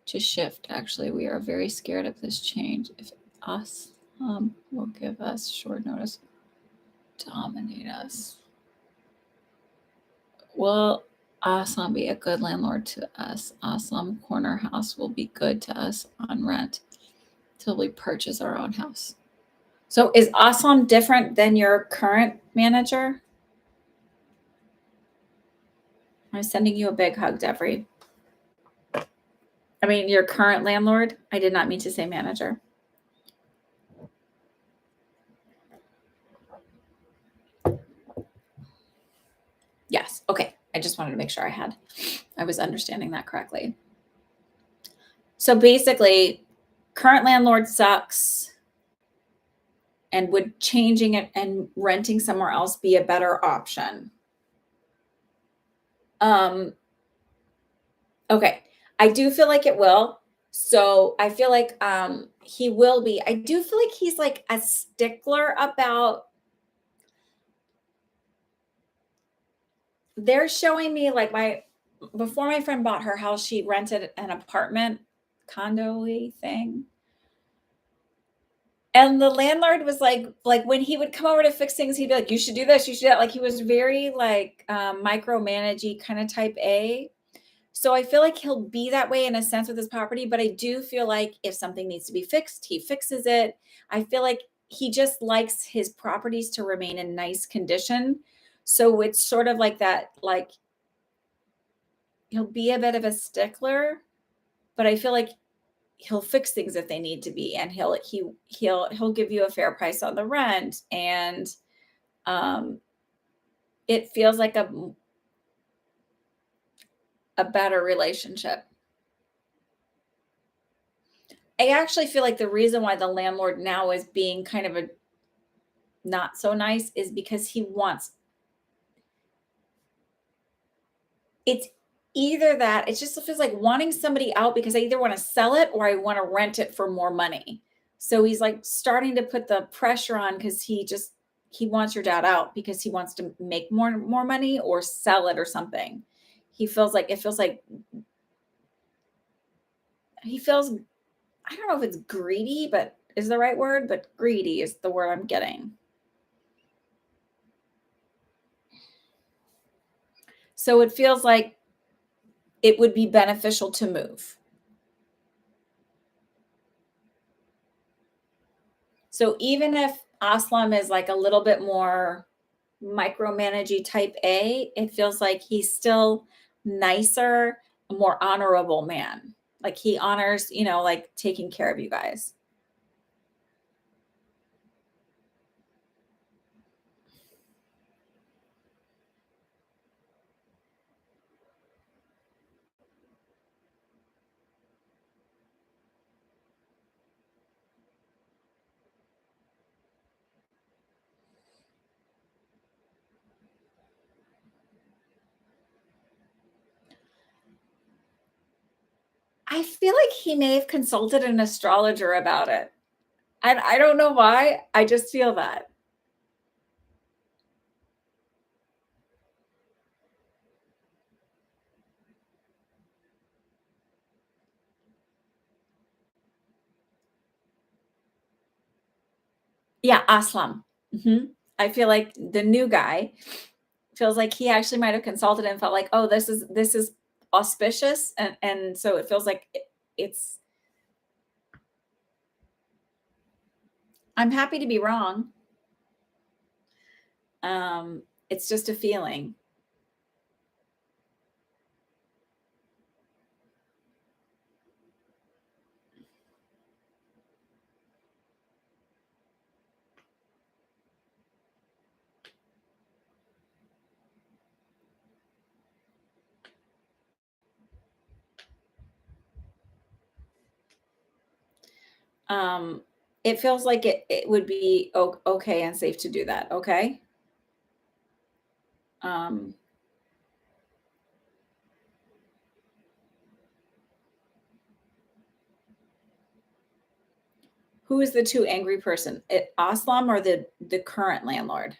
to shift. Actually, we are very scared of this change. If us will give us short notice, dominate us. Will Aslam be a good landlord to us? Aslam corner house will be good to us on rent till we purchase our own house. So is Aslam different than your current manager? I'm sending you a big hug, Devery. I mean, your current landlord. I did not mean to say manager. Yes. Okay. I just wanted to make sure I was understanding that correctly. So basically, current landlord sucks, and would changing it and renting somewhere else be a better option? Okay. I do feel like it will. So I feel like he will be. I do feel like he's like a stickler about. They're showing me like before my friend bought her house, she rented an apartment condo-y thing. And the landlord was like when he would come over to fix things, he'd be like, you should do this, you should do that. Like he was very like micromanagey kind of type A. So I feel like he'll be that way in a sense with his property, but I do feel like if something needs to be fixed, he fixes it. I feel like he just likes his properties to remain in nice condition. So it's sort of like that, like he'll be a bit of a stickler, but I feel like he'll fix things if they need to be, and he'll give you a fair price on the rent, and it feels like a better relationship. I actually feel like the reason why the landlord now is being kind of a not so nice is because it's either that it just feels like wanting somebody out because I either want to sell it or I want to rent it for more money. So he's like starting to put the pressure on because he wants your dad out because he wants to make more money or sell it or something. It feels like I don't know if it's greedy, but is the right word, but greedy is the word I'm getting. So it feels like it would be beneficial to move. So even if Aslam is like a little bit more micromanagey type A, it feels like he's still nicer, a more honorable man. Like he honors, like taking care of you guys. I feel like he may have consulted an astrologer about it. And I don't know why. I just feel that. Yeah, Aslam. I feel like the new guy feels like he actually might have consulted and felt like, oh, this is auspicious, and so it feels like it's I'm happy to be wrong. It's just a feeling. Um, it feels like it would be okay and safe to do that. Okay. Um, who is the too angry person? Aslam or the current landlord?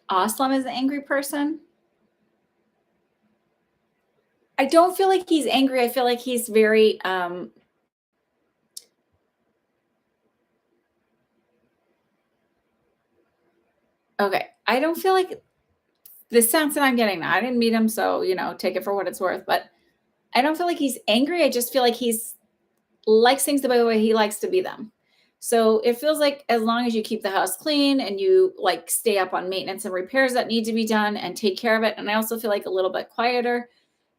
Aslam is the angry person. I don't feel like he's angry. I feel like he's very okay. I don't feel like the sense that I'm getting now. I didn't meet him, so take it for what it's worth. But I don't feel like he's angry. I just feel like he's likes things the way he likes to be them. So it feels like as long as you keep the house clean and you like stay up on maintenance and repairs that need to be done and take care of it. And I also feel like a little bit quieter,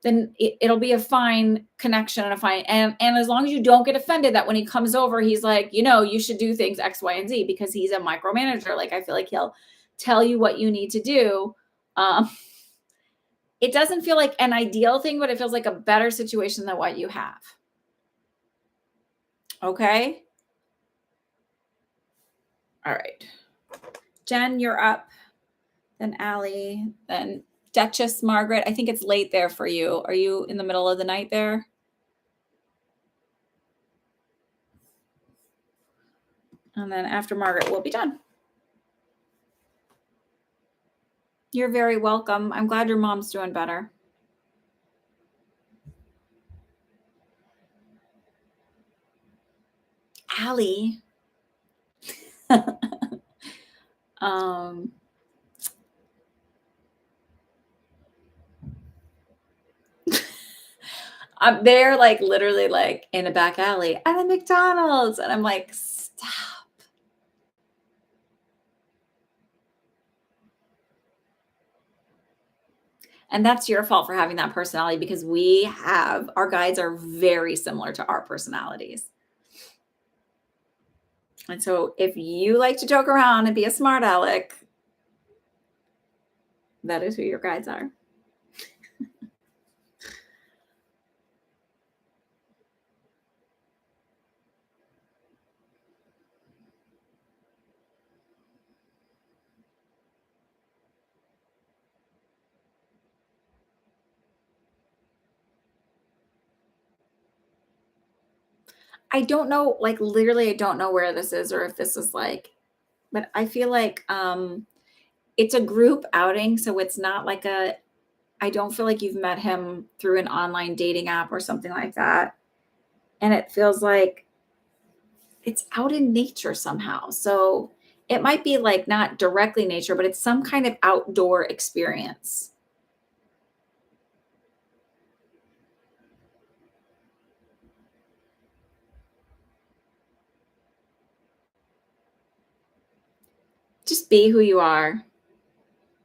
then it'll be a fine connection and a fine and as long as you don't get offended that when he comes over, he's like, you should do things X, Y, and Z because he's a micromanager. Like I feel like he'll tell you what you need to do. Um, it doesn't feel like an ideal thing, but it feels like a better situation than what you have. Okay. All right. Jen, you're up. Then Allie, then Duchess Margaret. I think it's late there for you. Are you in the middle of the night there? And then after Margaret, we'll be done. You're very welcome. I'm glad your mom's doing better. Allie. um, they're like literally like in a back alley at a McDonald's. And I'm like, stop. And that's your fault for having that personality because our guides are very similar to our personalities. And so if you like to joke around and be a smart aleck, that is who your guides are. I don't know, like literally I don't know where this is or if this is like, but I feel like it's a group outing. So it's not like I don't feel like you've met him through an online dating app or something like that. And it feels like it's out in nature somehow. So it might be like not directly nature, but it's some kind of outdoor experience. Just be who you are.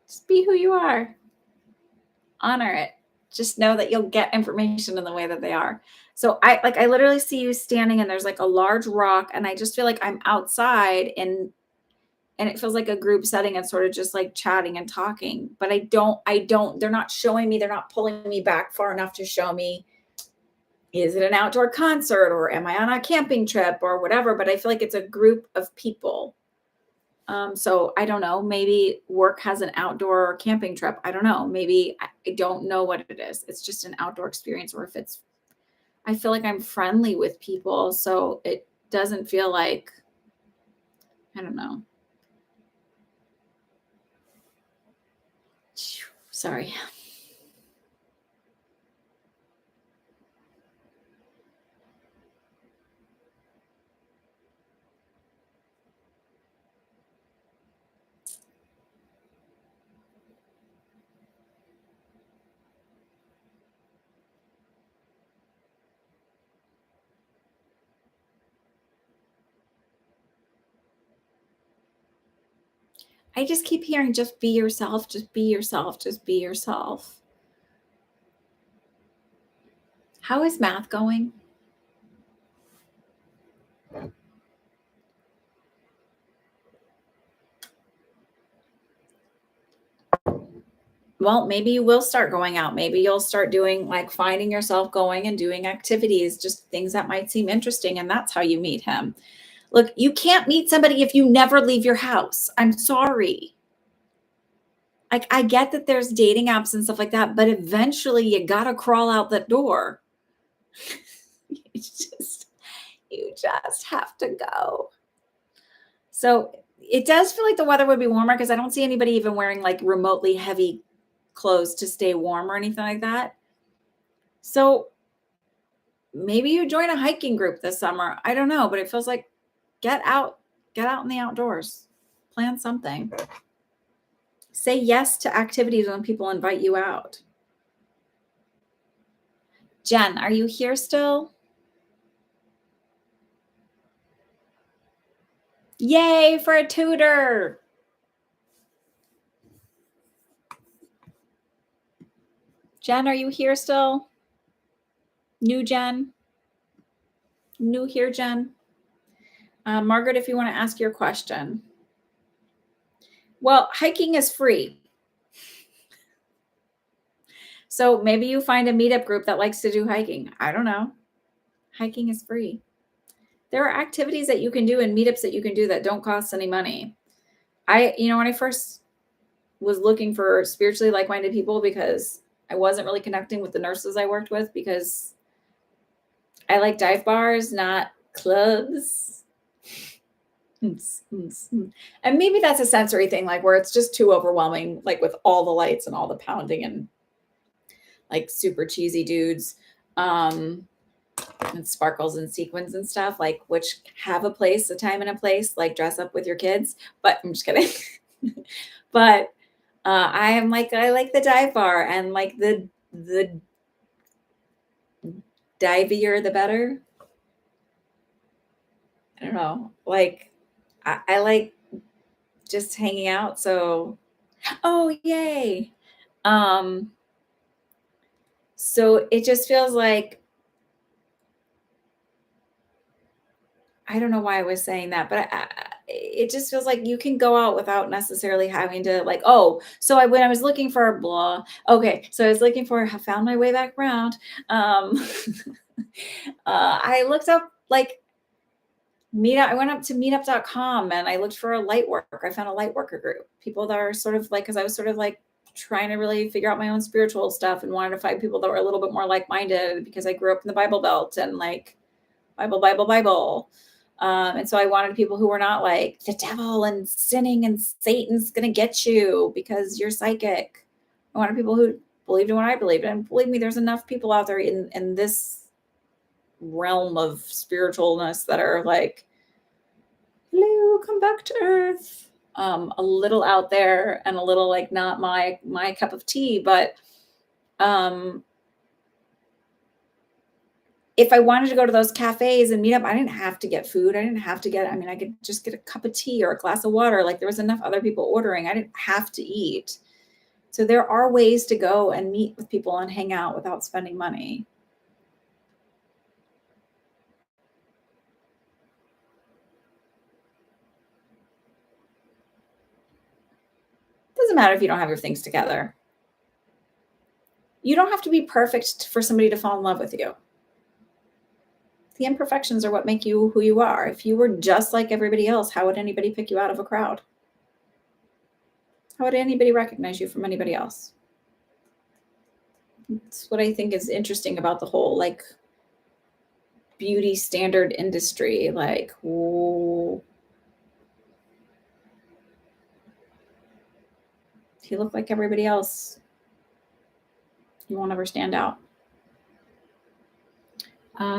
Just be who you are. Honor it. Just know that you'll get information in the way that they are. So I literally see you standing and there's like a large rock and I just feel like I'm outside and and it feels like a group setting and sort of just like chatting and talking. But I don't, they're not showing me, they're not pulling me back far enough to show me, is it an outdoor concert or am I on a camping trip or whatever? But I feel like it's a group of people. So I don't know, maybe work has an outdoor camping trip. I don't know. Maybe I don't know what it is. It's just an outdoor experience, or if it's, I feel like I'm friendly with people. So it doesn't feel like, I don't know. Sorry. I just keep hearing, just be yourself, just be yourself, just be yourself. How is math going? Well, maybe you will start going out. Maybe you'll start doing, like, finding yourself going and doing activities, just things that might seem interesting. And that's how you meet him. Look, you can't meet somebody if you never leave your house. I'm sorry. Like, I get that there's dating apps and stuff like that, but eventually you got to crawl out that door. It's just, you just have to go. So it does feel like the weather would be warmer because I don't see anybody even wearing like remotely heavy clothes to stay warm or anything like that. So maybe you join a hiking group this summer. I don't know, but it feels like get out in the outdoors, plan something. Say yes to activities when people invite you out. Jen, are you here still? Yay for a tutor. Jen, are you here still? New Jen? New here, Jen? Margaret, if you want to ask your question. Well, hiking is free. So maybe you find a meetup group that likes to do hiking. I don't know. Hiking is free. There are activities that you can do and meetups that you can do that don't cost any money. When I first was looking for spiritually like-minded people, because I wasn't really connecting with the nurses I worked with, because I like dive bars, not clubs. And maybe that's a sensory thing, like where it's just too overwhelming, like with all the lights and all the pounding and like super cheesy dudes, and sparkles and sequins and stuff, like, which have a place, a time and a place, like dress up with your kids. But I'm just kidding. But I like the dive bar, and like the divier the better. I don't know. Like I like just hanging out. So, oh yay. Um so it just feels like, I don't know why I was saying that, but it just feels like you can go out without necessarily having to, like, oh, so when I was looking for blah, okay, so I was looking for, I found my way back around. Um, I looked up like meetup. I went up to meetup.com and I looked for a light work. I found a light worker group, people that are sort of like, because I was sort of like trying to really figure out my own spiritual stuff and wanted to find people that were a little bit more like-minded, because I grew up in the Bible Belt and like Bible, Bible, Bible. And so I wanted people who were not like the devil and sinning and Satan's going to get you because you're psychic. I wanted people who believed in what I believed. And believe me, there's enough people out there in this realm of spiritualness that are like, hello, come back to earth. A little out there and a little like not my cup of tea, but if I wanted to go to those cafes and meet up, I didn't have to get food. I didn't have to get, I mean, I could just get a cup of tea or a glass of water. Like there was enough other people ordering. I didn't have to eat. So there are ways to go and meet with people and hang out without spending money. matter if you don't have your things together. You don't have to be perfect for somebody to fall in love with you. The imperfections are what make you who you are. If you were just like everybody else, how would anybody pick you out of a crowd? How would anybody recognize you from anybody else? That's what I think is interesting about the whole like beauty standard industry. Like, if you look like everybody else, you won't ever stand out.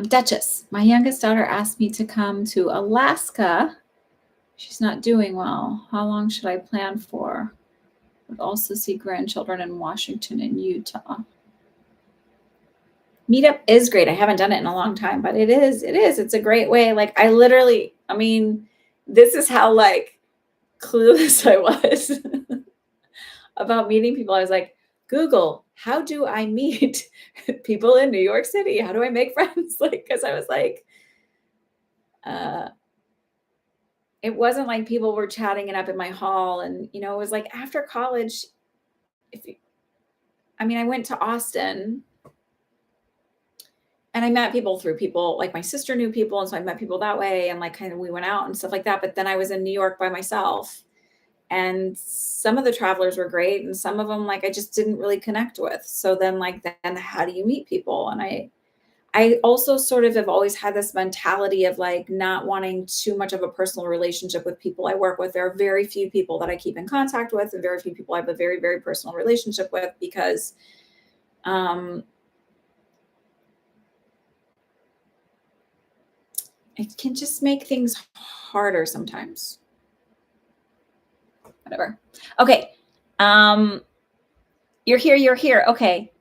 Duchess, my youngest daughter asked me to come to Alaska. She's not doing well. How long should I plan for? Would also see grandchildren in Washington and Utah. Meetup is great. I haven't done it in a long time, but it is. It's a great way. Like I mean, this is how like clueless I was about meeting people. I was like, Google, how do I meet people in New York City? How do I make friends? Like, because I was like, it wasn't like people were chatting it up in my hall. And, it was like after college, I went to Austin and I met people through people, like my sister knew people. And so I met people that way and like kind of we went out and stuff like that. But then I was in New York by myself. And some of the travelers were great. And some of them, like, I just didn't really connect with. So then how do you meet people? And I also sort of have always had this mentality of like not wanting too much of a personal relationship with people I work with. There are very few people that I keep in contact with and very few people I have a very, very personal relationship with because it can just make things harder sometimes. Whatever. Okay. You're here. Okay.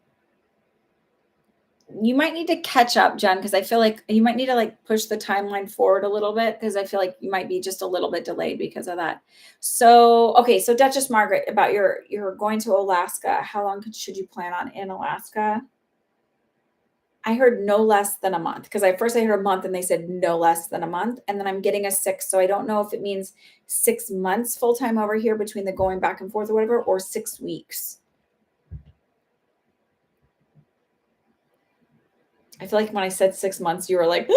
You might need to catch up, Jen, because I feel like you might need to like push the timeline forward a little bit because I feel like you might be just a little bit delayed because of that. So, okay. So Duchess Margaret, about you're going to Alaska. How long should you plan on in Alaska? I heard no less than a month because first I heard a month and they said no less than a month. And then I'm getting a 6. So I don't know if it means 6 months full time over here between the going back and forth or whatever, or 6 weeks. I feel like when I said 6 months, you were like,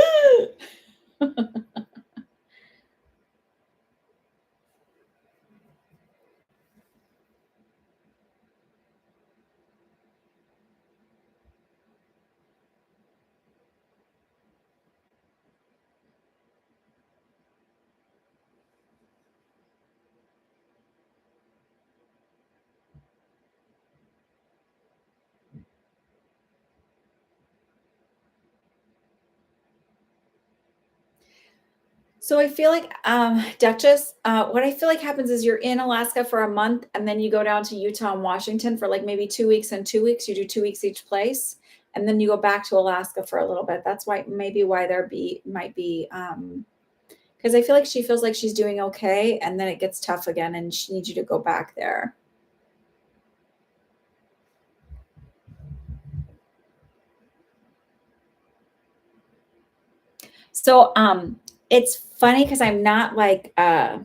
So I feel like, Duchess, what I feel like happens is you're in Alaska for a month and then you go down to Utah and Washington for like maybe 2 weeks and 2 weeks. You do 2 weeks each place. And then you go back to Alaska for a little bit. That's why there might be, because I feel like she feels like she's doing okay. And then it gets tough again and she needs you to go back there. So, it's funny because I'm not like, I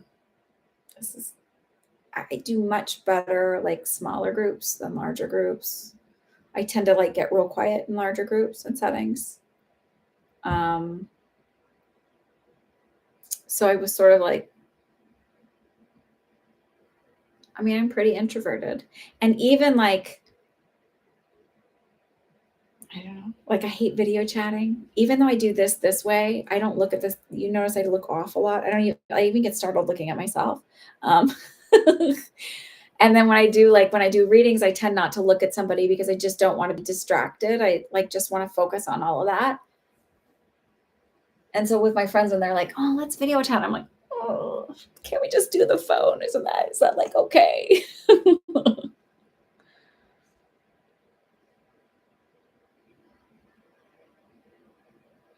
do much better like smaller groups than larger groups. I tend to like get real quiet in larger groups and settings. So I was sort of like, I'm pretty introverted. And even like, I don't know, like I hate video chatting. Even though I do this way, I don't look at this. You notice I look off a lot. I even get startled looking at myself. And then when I do readings, I tend not to look at somebody because I just don't want to be distracted. I like just want to focus on all of that. And so with my friends, when they're like, "Oh, let's video chat," I'm like, "Oh, can't we just do the phone? Is that like okay?"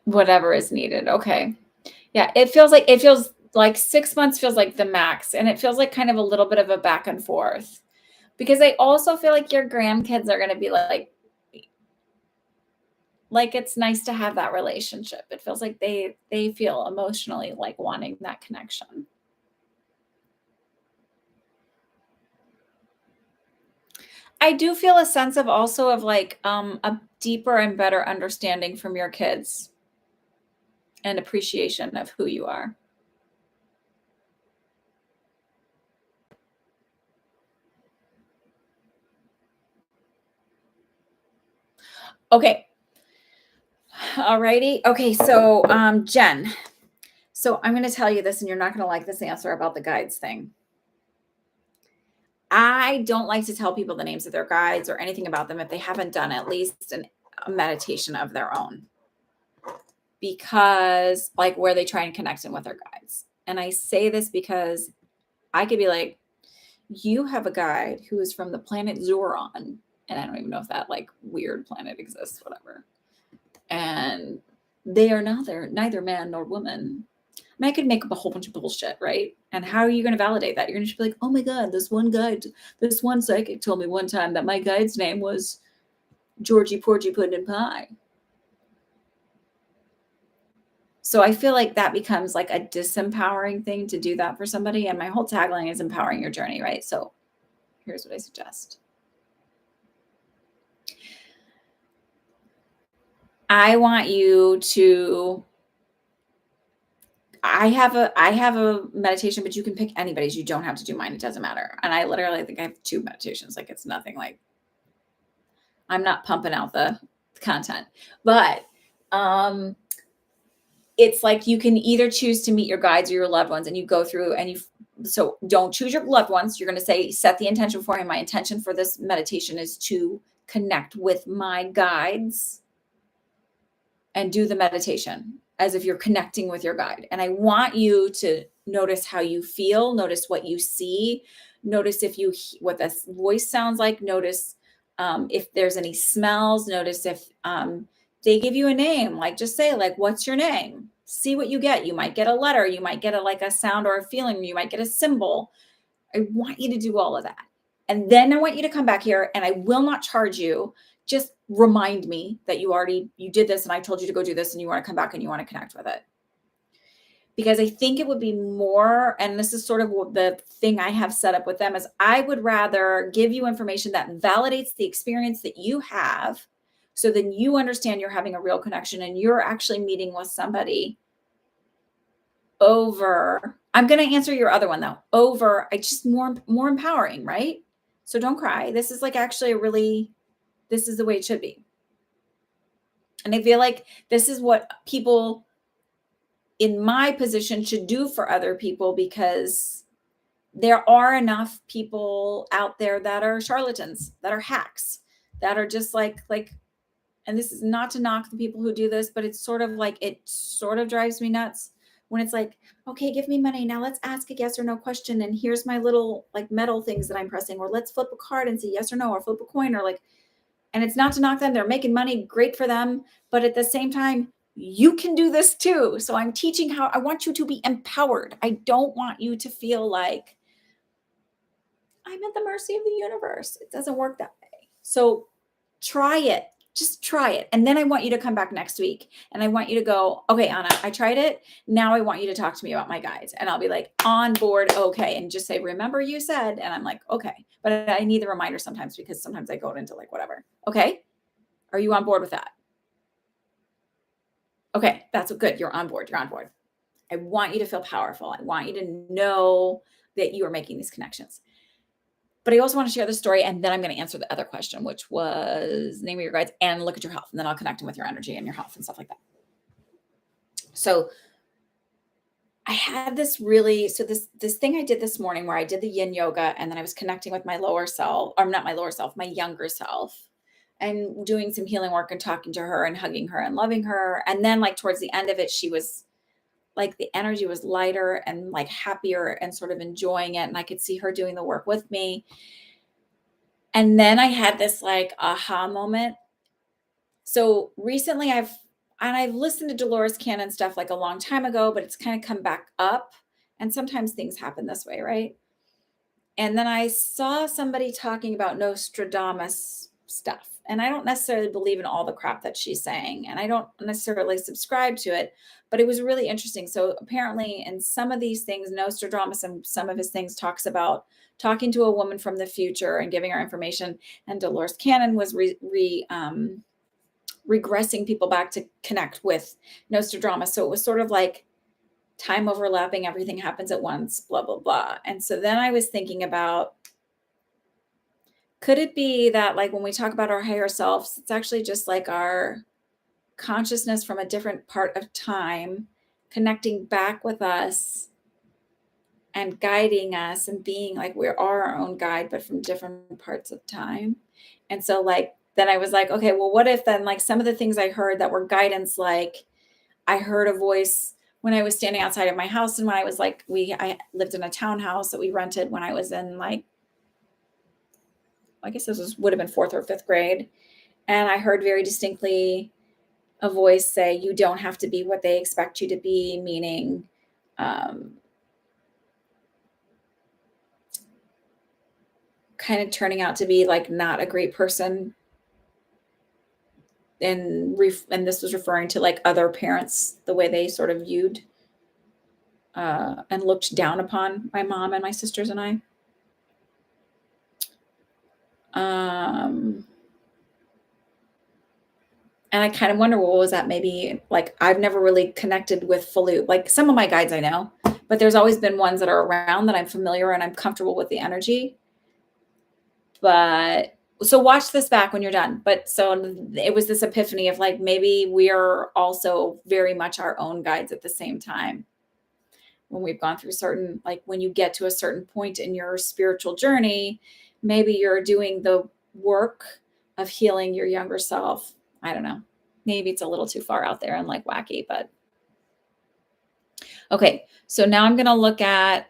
Whatever is needed. Okay. Yeah, it feels like 6 months feels like the max, and it feels like kind of a little bit of a back and forth. Because I also feel like your grandkids are gonna be like it's nice to have that relationship. It feels like they feel emotionally like wanting that connection. I do feel a sense of also of like a deeper and better understanding from your kids and appreciation of who you are. Okay. Alrighty. Okay, so Jen. So I'm gonna tell you this, and you're not gonna like this answer about the guides thing. I don't like to tell people the names of their guides or anything about them if they haven't done at least a meditation of their own, because like where they try and connect in with their guides. And I say this because I could be like, you have a guide who is from the planet Zoron, and I don't even know if that like weird planet exists, whatever. And they are neither man nor woman. And I could make up a whole bunch of bullshit, right? And how are you going to validate that? You're going to be like, oh my God, this one psychic told me one time that my guide's name was Georgie Porgy Puddin' and Pie. So I feel like that becomes like a disempowering thing to do that for somebody. And my whole tagline is empowering your journey, right? So here's what I suggest. I want you to I have a meditation, but you can pick anybody's. You don't have to do mine. It doesn't matter. And I literally think I have 2 meditations. Like it's nothing like I'm not pumping out the content. But it's like you can either choose to meet your guides or your loved ones, and you go through and so don't choose your loved ones. You're going to say, set the intention for him. My intention for this meditation is to connect with my guides and do the meditation as if you're connecting with your guide. And I want you to notice how you feel, notice what you see, notice what the voice sounds like, notice if there's any smells, notice if they give you a name, like just say like, what's your name? See what you get. You might get a letter, you might get like a sound or a feeling, you might get a symbol. I want you to do all of that. And then I want you to come back here, and I will not charge you. Just remind me that you did this and I told you to go do this and you want to come back and you want to connect with it. Because I think it would be more, and this is sort of the thing I have set up with them, is I would rather give you information that validates the experience that you have. So then you understand you're having a real connection and you're actually meeting with somebody over, I'm going to answer your other one though, over, I just more empowering, right? So don't cry. This is like actually this is the way it should be. And I feel like this is what people in my position should do for other people, because there are enough people out there that are charlatans, that are hacks, that are just like, and this is not to knock the people who do this, but it's sort of like, it sort of drives me nuts when it's like, okay, give me money. Now let's ask a yes or no question. And here's my little like metal things that I'm pressing, or let's flip a card and say yes or no, or flip a coin, or like, and it's not to knock them. They're making money. Great for them. But at the same time, you can do this too. So I'm teaching how I want you to be empowered. I don't want you to feel like I'm at the mercy of the universe. It doesn't work that way. So try it. Just try it. And then I want you to come back next week and I want you to go, okay, Anna, I tried it. Now I want you to talk to me about my guides. And I'll be like, on board. Okay. And just say, remember you said, and I'm like, okay. But I need the reminder sometimes, because sometimes I go into like whatever. Okay. Are you on board with that? Okay. That's good. You're on board. You're on board. I want you to feel powerful. I want you to know that you are making these connections. But I also want to share the story, and then I'm going to answer the other question, which was name of your guides and look at your health. And then I'll connect them with your energy and your health and stuff like that. So I had this this thing I did this morning where I did the yin yoga, and then I was connecting with my lower self, or not my lower self, my younger self, and doing some healing work and talking to her and hugging her and loving her. And then like towards the end of it, she was like, the energy was lighter and like happier and sort of enjoying it. And I could see her doing the work with me. And then I had this like aha moment. So recently I've listened to Dolores Cannon stuff like a long time ago, but it's kind of come back up. And sometimes things happen this way, right? And then I saw somebody talking about Nostradamus stuff. And I don't necessarily believe in all the crap that she's saying, and I don't necessarily subscribe to it, but it was really interesting. So apparently in some of these things, Nostradamus and some of his things talks about talking to a woman from the future and giving her information. And Dolores Cannon was regressing people back to connect with Nostradamus. So it was sort of like time overlapping, everything happens at once, blah, blah, blah. And so then I was thinking about, could it be that like when we talk about our higher selves, it's actually just like our consciousness from a different part of time connecting back with us and guiding us and being like we are our own guide, but from different parts of time. And so like then I was like, okay, well, what if then like some of the things I heard that were guidance, like I heard a voice when I was standing outside of my house, and when I was like, I lived in a townhouse that we rented when I was in like, I guess would have been 4th or 5th grade. And I heard very distinctly a voice say, you don't have to be what they expect you to be, meaning, kind of turning out to be like not a great person. And this was referring to like other parents, the way they sort of viewed and looked down upon my mom and my sisters and I. And I kind of wonder, well, was that maybe like I've never really connected with fully, like some of my guides I know, but there's always been ones that are around that I'm familiar and I'm comfortable with the energy. But so watch this back when you're done. But so it was this epiphany of like, maybe we are also very much our own guides at the same time. When we've gone through certain, like when you get to a certain point in your spiritual journey, maybe you're doing the work of healing your younger self. I don't know. Maybe it's a little too far out there and like wacky, but okay. So now I'm going to look at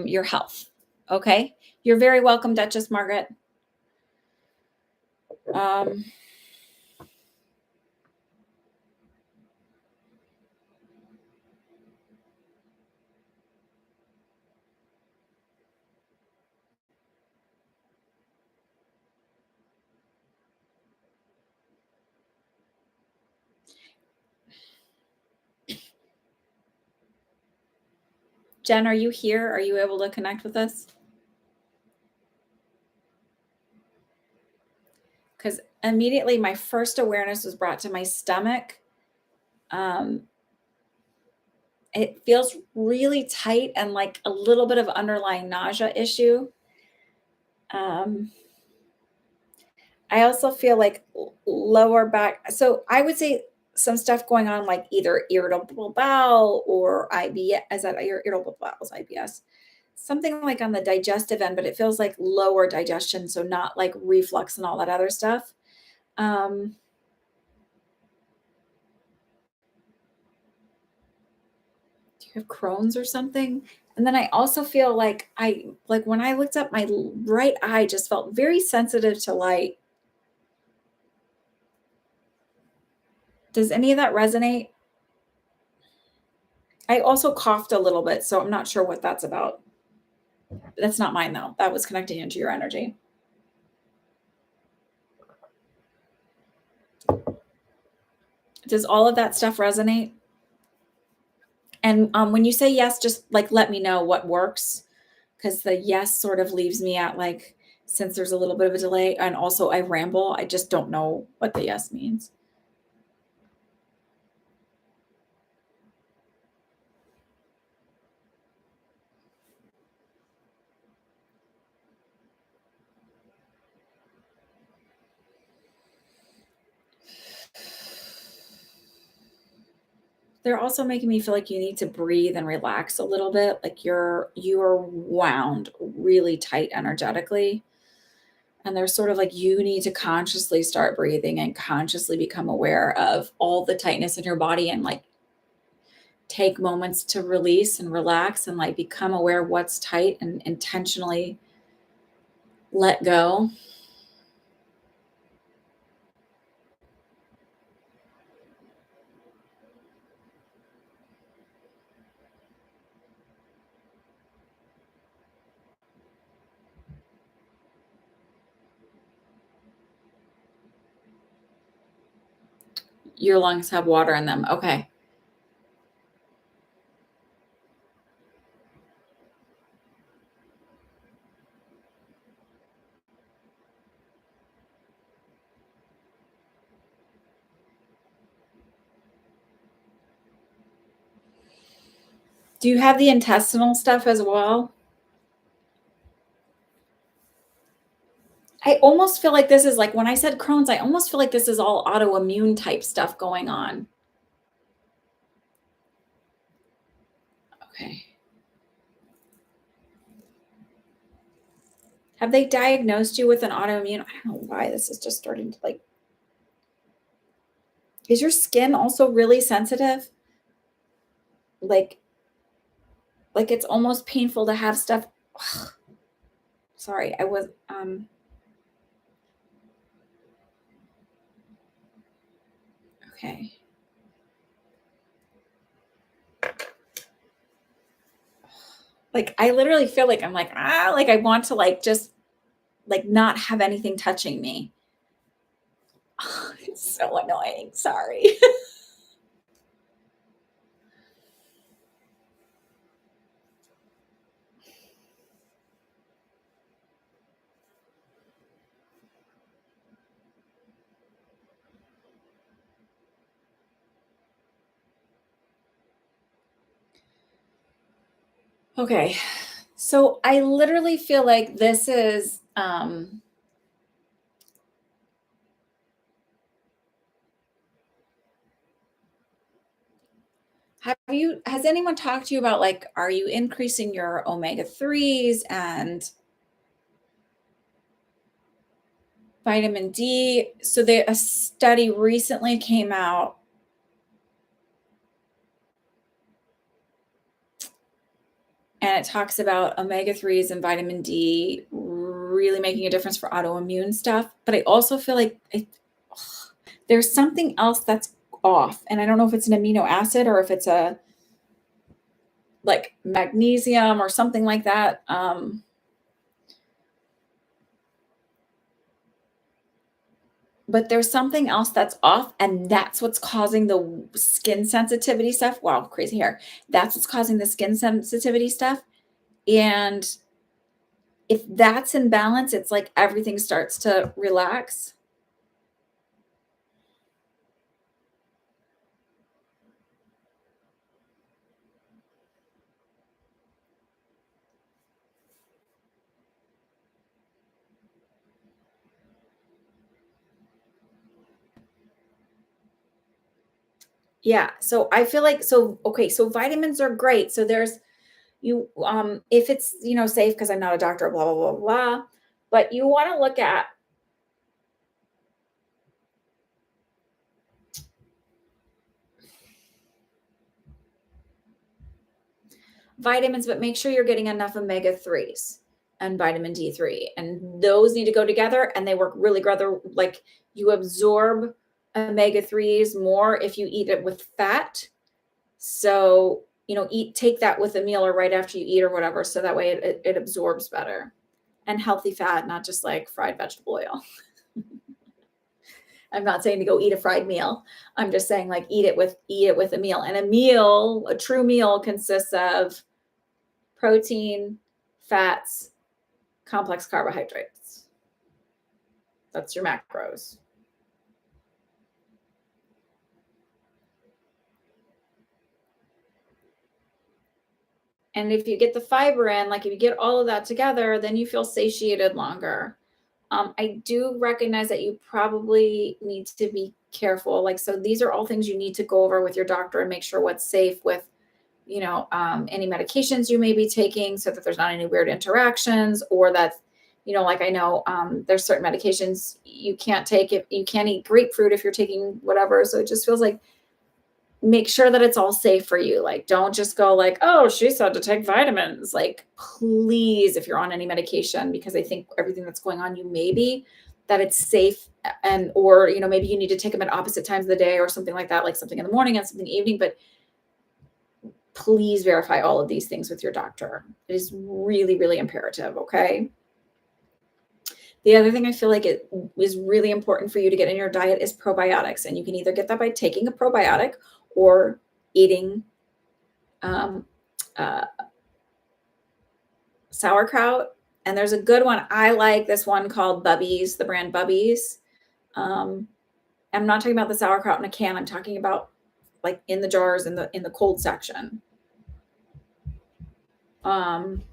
your health. Okay. You're very welcome, Duchess Margaret. Jen, are you here? Are you able to connect with us? Because immediately my first awareness was brought to my stomach. It feels really tight and like a little bit of underlying nausea issue. I also feel like lower back. So I would say some stuff going on, like either irritable bowel or IBS. Is that irritable bowels, IBS? Something like on the digestive end, but it feels like lower digestion. So not like reflux and all that other stuff. Do you have Crohn's or something? And then I also feel like when I looked up, my right eye just felt very sensitive to light. Does any of that resonate? I also coughed a little bit, so I'm not sure what that's about. That's not mine though. That was connecting into your energy. Does all of that stuff resonate? And when you say yes, just like let me know what works, because the yes sort of leaves me at like, since there's a little bit of a delay, and also I ramble, I just don't know what the yes means. They're also making me feel like you need to breathe and relax a little bit. Like you are wound really tight energetically. And they're sort of like, you need to consciously start breathing and consciously become aware of all the tightness in your body, and like take moments to release and relax and like become aware of what's tight and intentionally let go. Your lungs have water in them. Okay. Do you have the intestinal stuff as well? I almost feel like this is like when I said Crohn's, I almost feel like this is all autoimmune type stuff going on. Okay. Have they diagnosed you with an autoimmune? I don't know why this is just starting to like, is your skin also really sensitive? Like, like it's almost painful to have stuff. Ugh, sorry, I was okay. Like I literally feel like I'm like, like I want to like just like not have anything touching me. It's so annoying. Sorry. Okay. So I literally feel like this is has anyone talked to you about like are you increasing your omega-3s and vitamin D? So a study recently came out and it talks about omega-3s and vitamin D really making a difference for autoimmune stuff, but I also feel like there's something else that's off, and I don't know if it's an amino acid or if it's a like magnesium or something like that. But there's something else that's off, and that's what's causing the skin sensitivity stuff. Wow, crazy hair. That's what's causing the skin sensitivity stuff. And if that's in balance, it's like everything starts to relax. Yeah. So I feel like so okay, so vitamins are great. So there's you if it's safe because I'm not a doctor, blah blah blah blah. But you want to look at vitamins, but make sure you're getting enough omega-3s and vitamin D3. And those need to go together and they work really together. Like you absorb omega-3s more if you eat it with fat. So, take that with a meal or right after you eat or whatever. So that way it absorbs better and healthy fat, not just like fried vegetable oil. I'm not saying to go eat a fried meal. I'm just saying like eat it with a meal. And a true meal consists of protein, fats, complex carbohydrates. That's your macros. And if you get the fiber in, like if you get all of that together, then you feel satiated longer. I do recognize that you probably need to be careful. Like, so these are all things you need to go over with your doctor and make sure what's safe with, any medications you may be taking so that there's not any weird interactions or that, like I know there's certain medications you can't take if you can't eat grapefruit if you're taking whatever. So it just feels like make sure that it's all safe for you. Like, don't just go like, oh, she said to take vitamins. Like, please, if you're on any medication, because I think everything that's going on you maybe that it's safe and or maybe you need to take them at opposite times of the day or something like that, like something in the morning and something in the evening. But please verify all of these things with your doctor. It is really, really imperative. Okay. The other thing I feel like it is really important for you to get in your diet is probiotics. And you can either get that by taking a probiotic or eating um, uh, sauerkraut. And there's a good one. I like this one called Bubby's, the brand Bubby's. Um, I'm not talking about the sauerkraut in a can. I'm talking about like in the jars in the cold section. Um,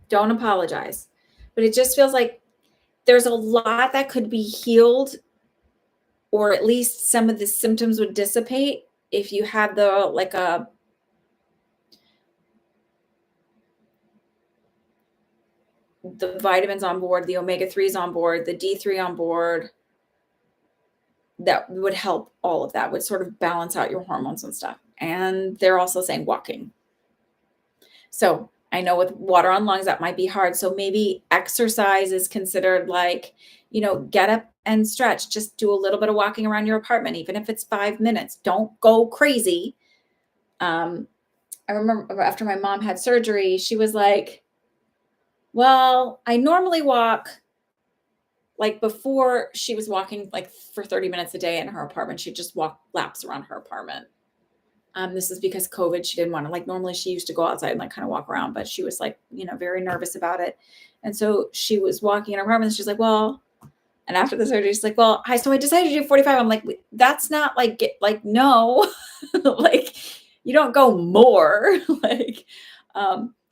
don't apologize. But it just feels like there's a lot that could be healed, or at least some of the symptoms would dissipate if you had the vitamins on board, the omega-3s on board, the D3 on board. That would help all of that, would sort of balance out your hormones and stuff. And they're also saying walking. So I know with water on lungs, that might be hard. So maybe exercise is considered like, get up and stretch. Just do a little bit of walking around your apartment, even if it's 5 minutes. Don't go crazy. I remember after my mom had surgery, she was like, well, I normally walk, like before she was walking like for 30 minutes a day in her apartment. She'd just walk laps around her apartment. This is because COVID, she didn't want to, like, normally she used to go outside and like kind of walk around, but she was like, very nervous about it. And so she was walking in her apartment and she's like, well, and after the surgery, she's like, well, so I decided to do 45. I'm like, that's not like, no, like you don't go more. Like,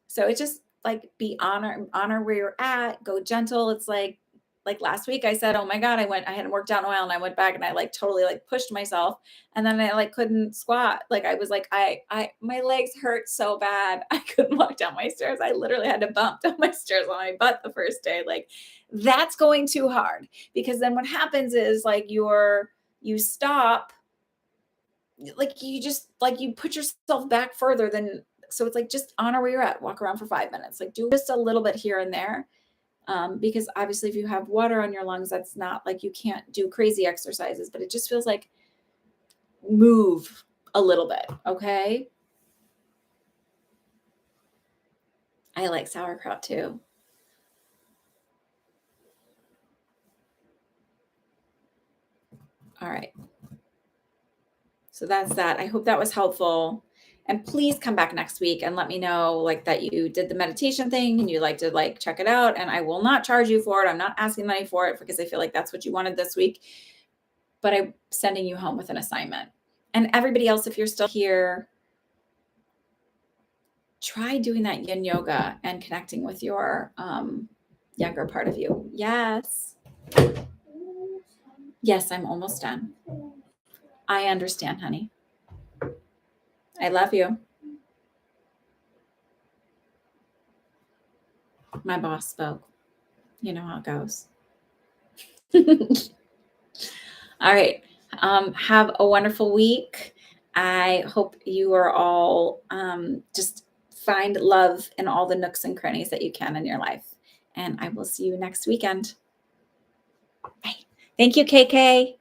so it's just like honor where you're at, go gentle. It's like last week I said, oh my God, I hadn't worked out in a while and I went back and I like totally like pushed myself. And then I like couldn't squat. Like I was like, my legs hurt so bad. I couldn't walk down my stairs. I literally had to bump down my stairs on my butt the first day. Like that's going too hard, because then what happens is like you stop, like you just like you put yourself back further than, so it's like just honor where you're at, walk around for 5 minutes, like do just a little bit here and there. Because obviously if you have water on your lungs, that's not like you can't do crazy exercises, but it just feels like move a little bit. Okay. I like sauerkraut too. All right. So that's that. I hope that was helpful. And please come back next week and let me know like that you did the meditation thing and you like to like check it out. And I will not charge you for it. I'm not asking money for it because I feel like that's what you wanted this week. But I'm sending you home with an assignment. And everybody else, if you're still here, try doing that yin yoga and connecting with your younger part of you. Yes. Yes, I'm almost done. I understand, honey. I love you. My boss spoke. You know how it goes. All right. Have a wonderful week. I hope you are all just find love in all the nooks and crannies that you can in your life. And I will see you next weekend. Bye. Thank you, KK.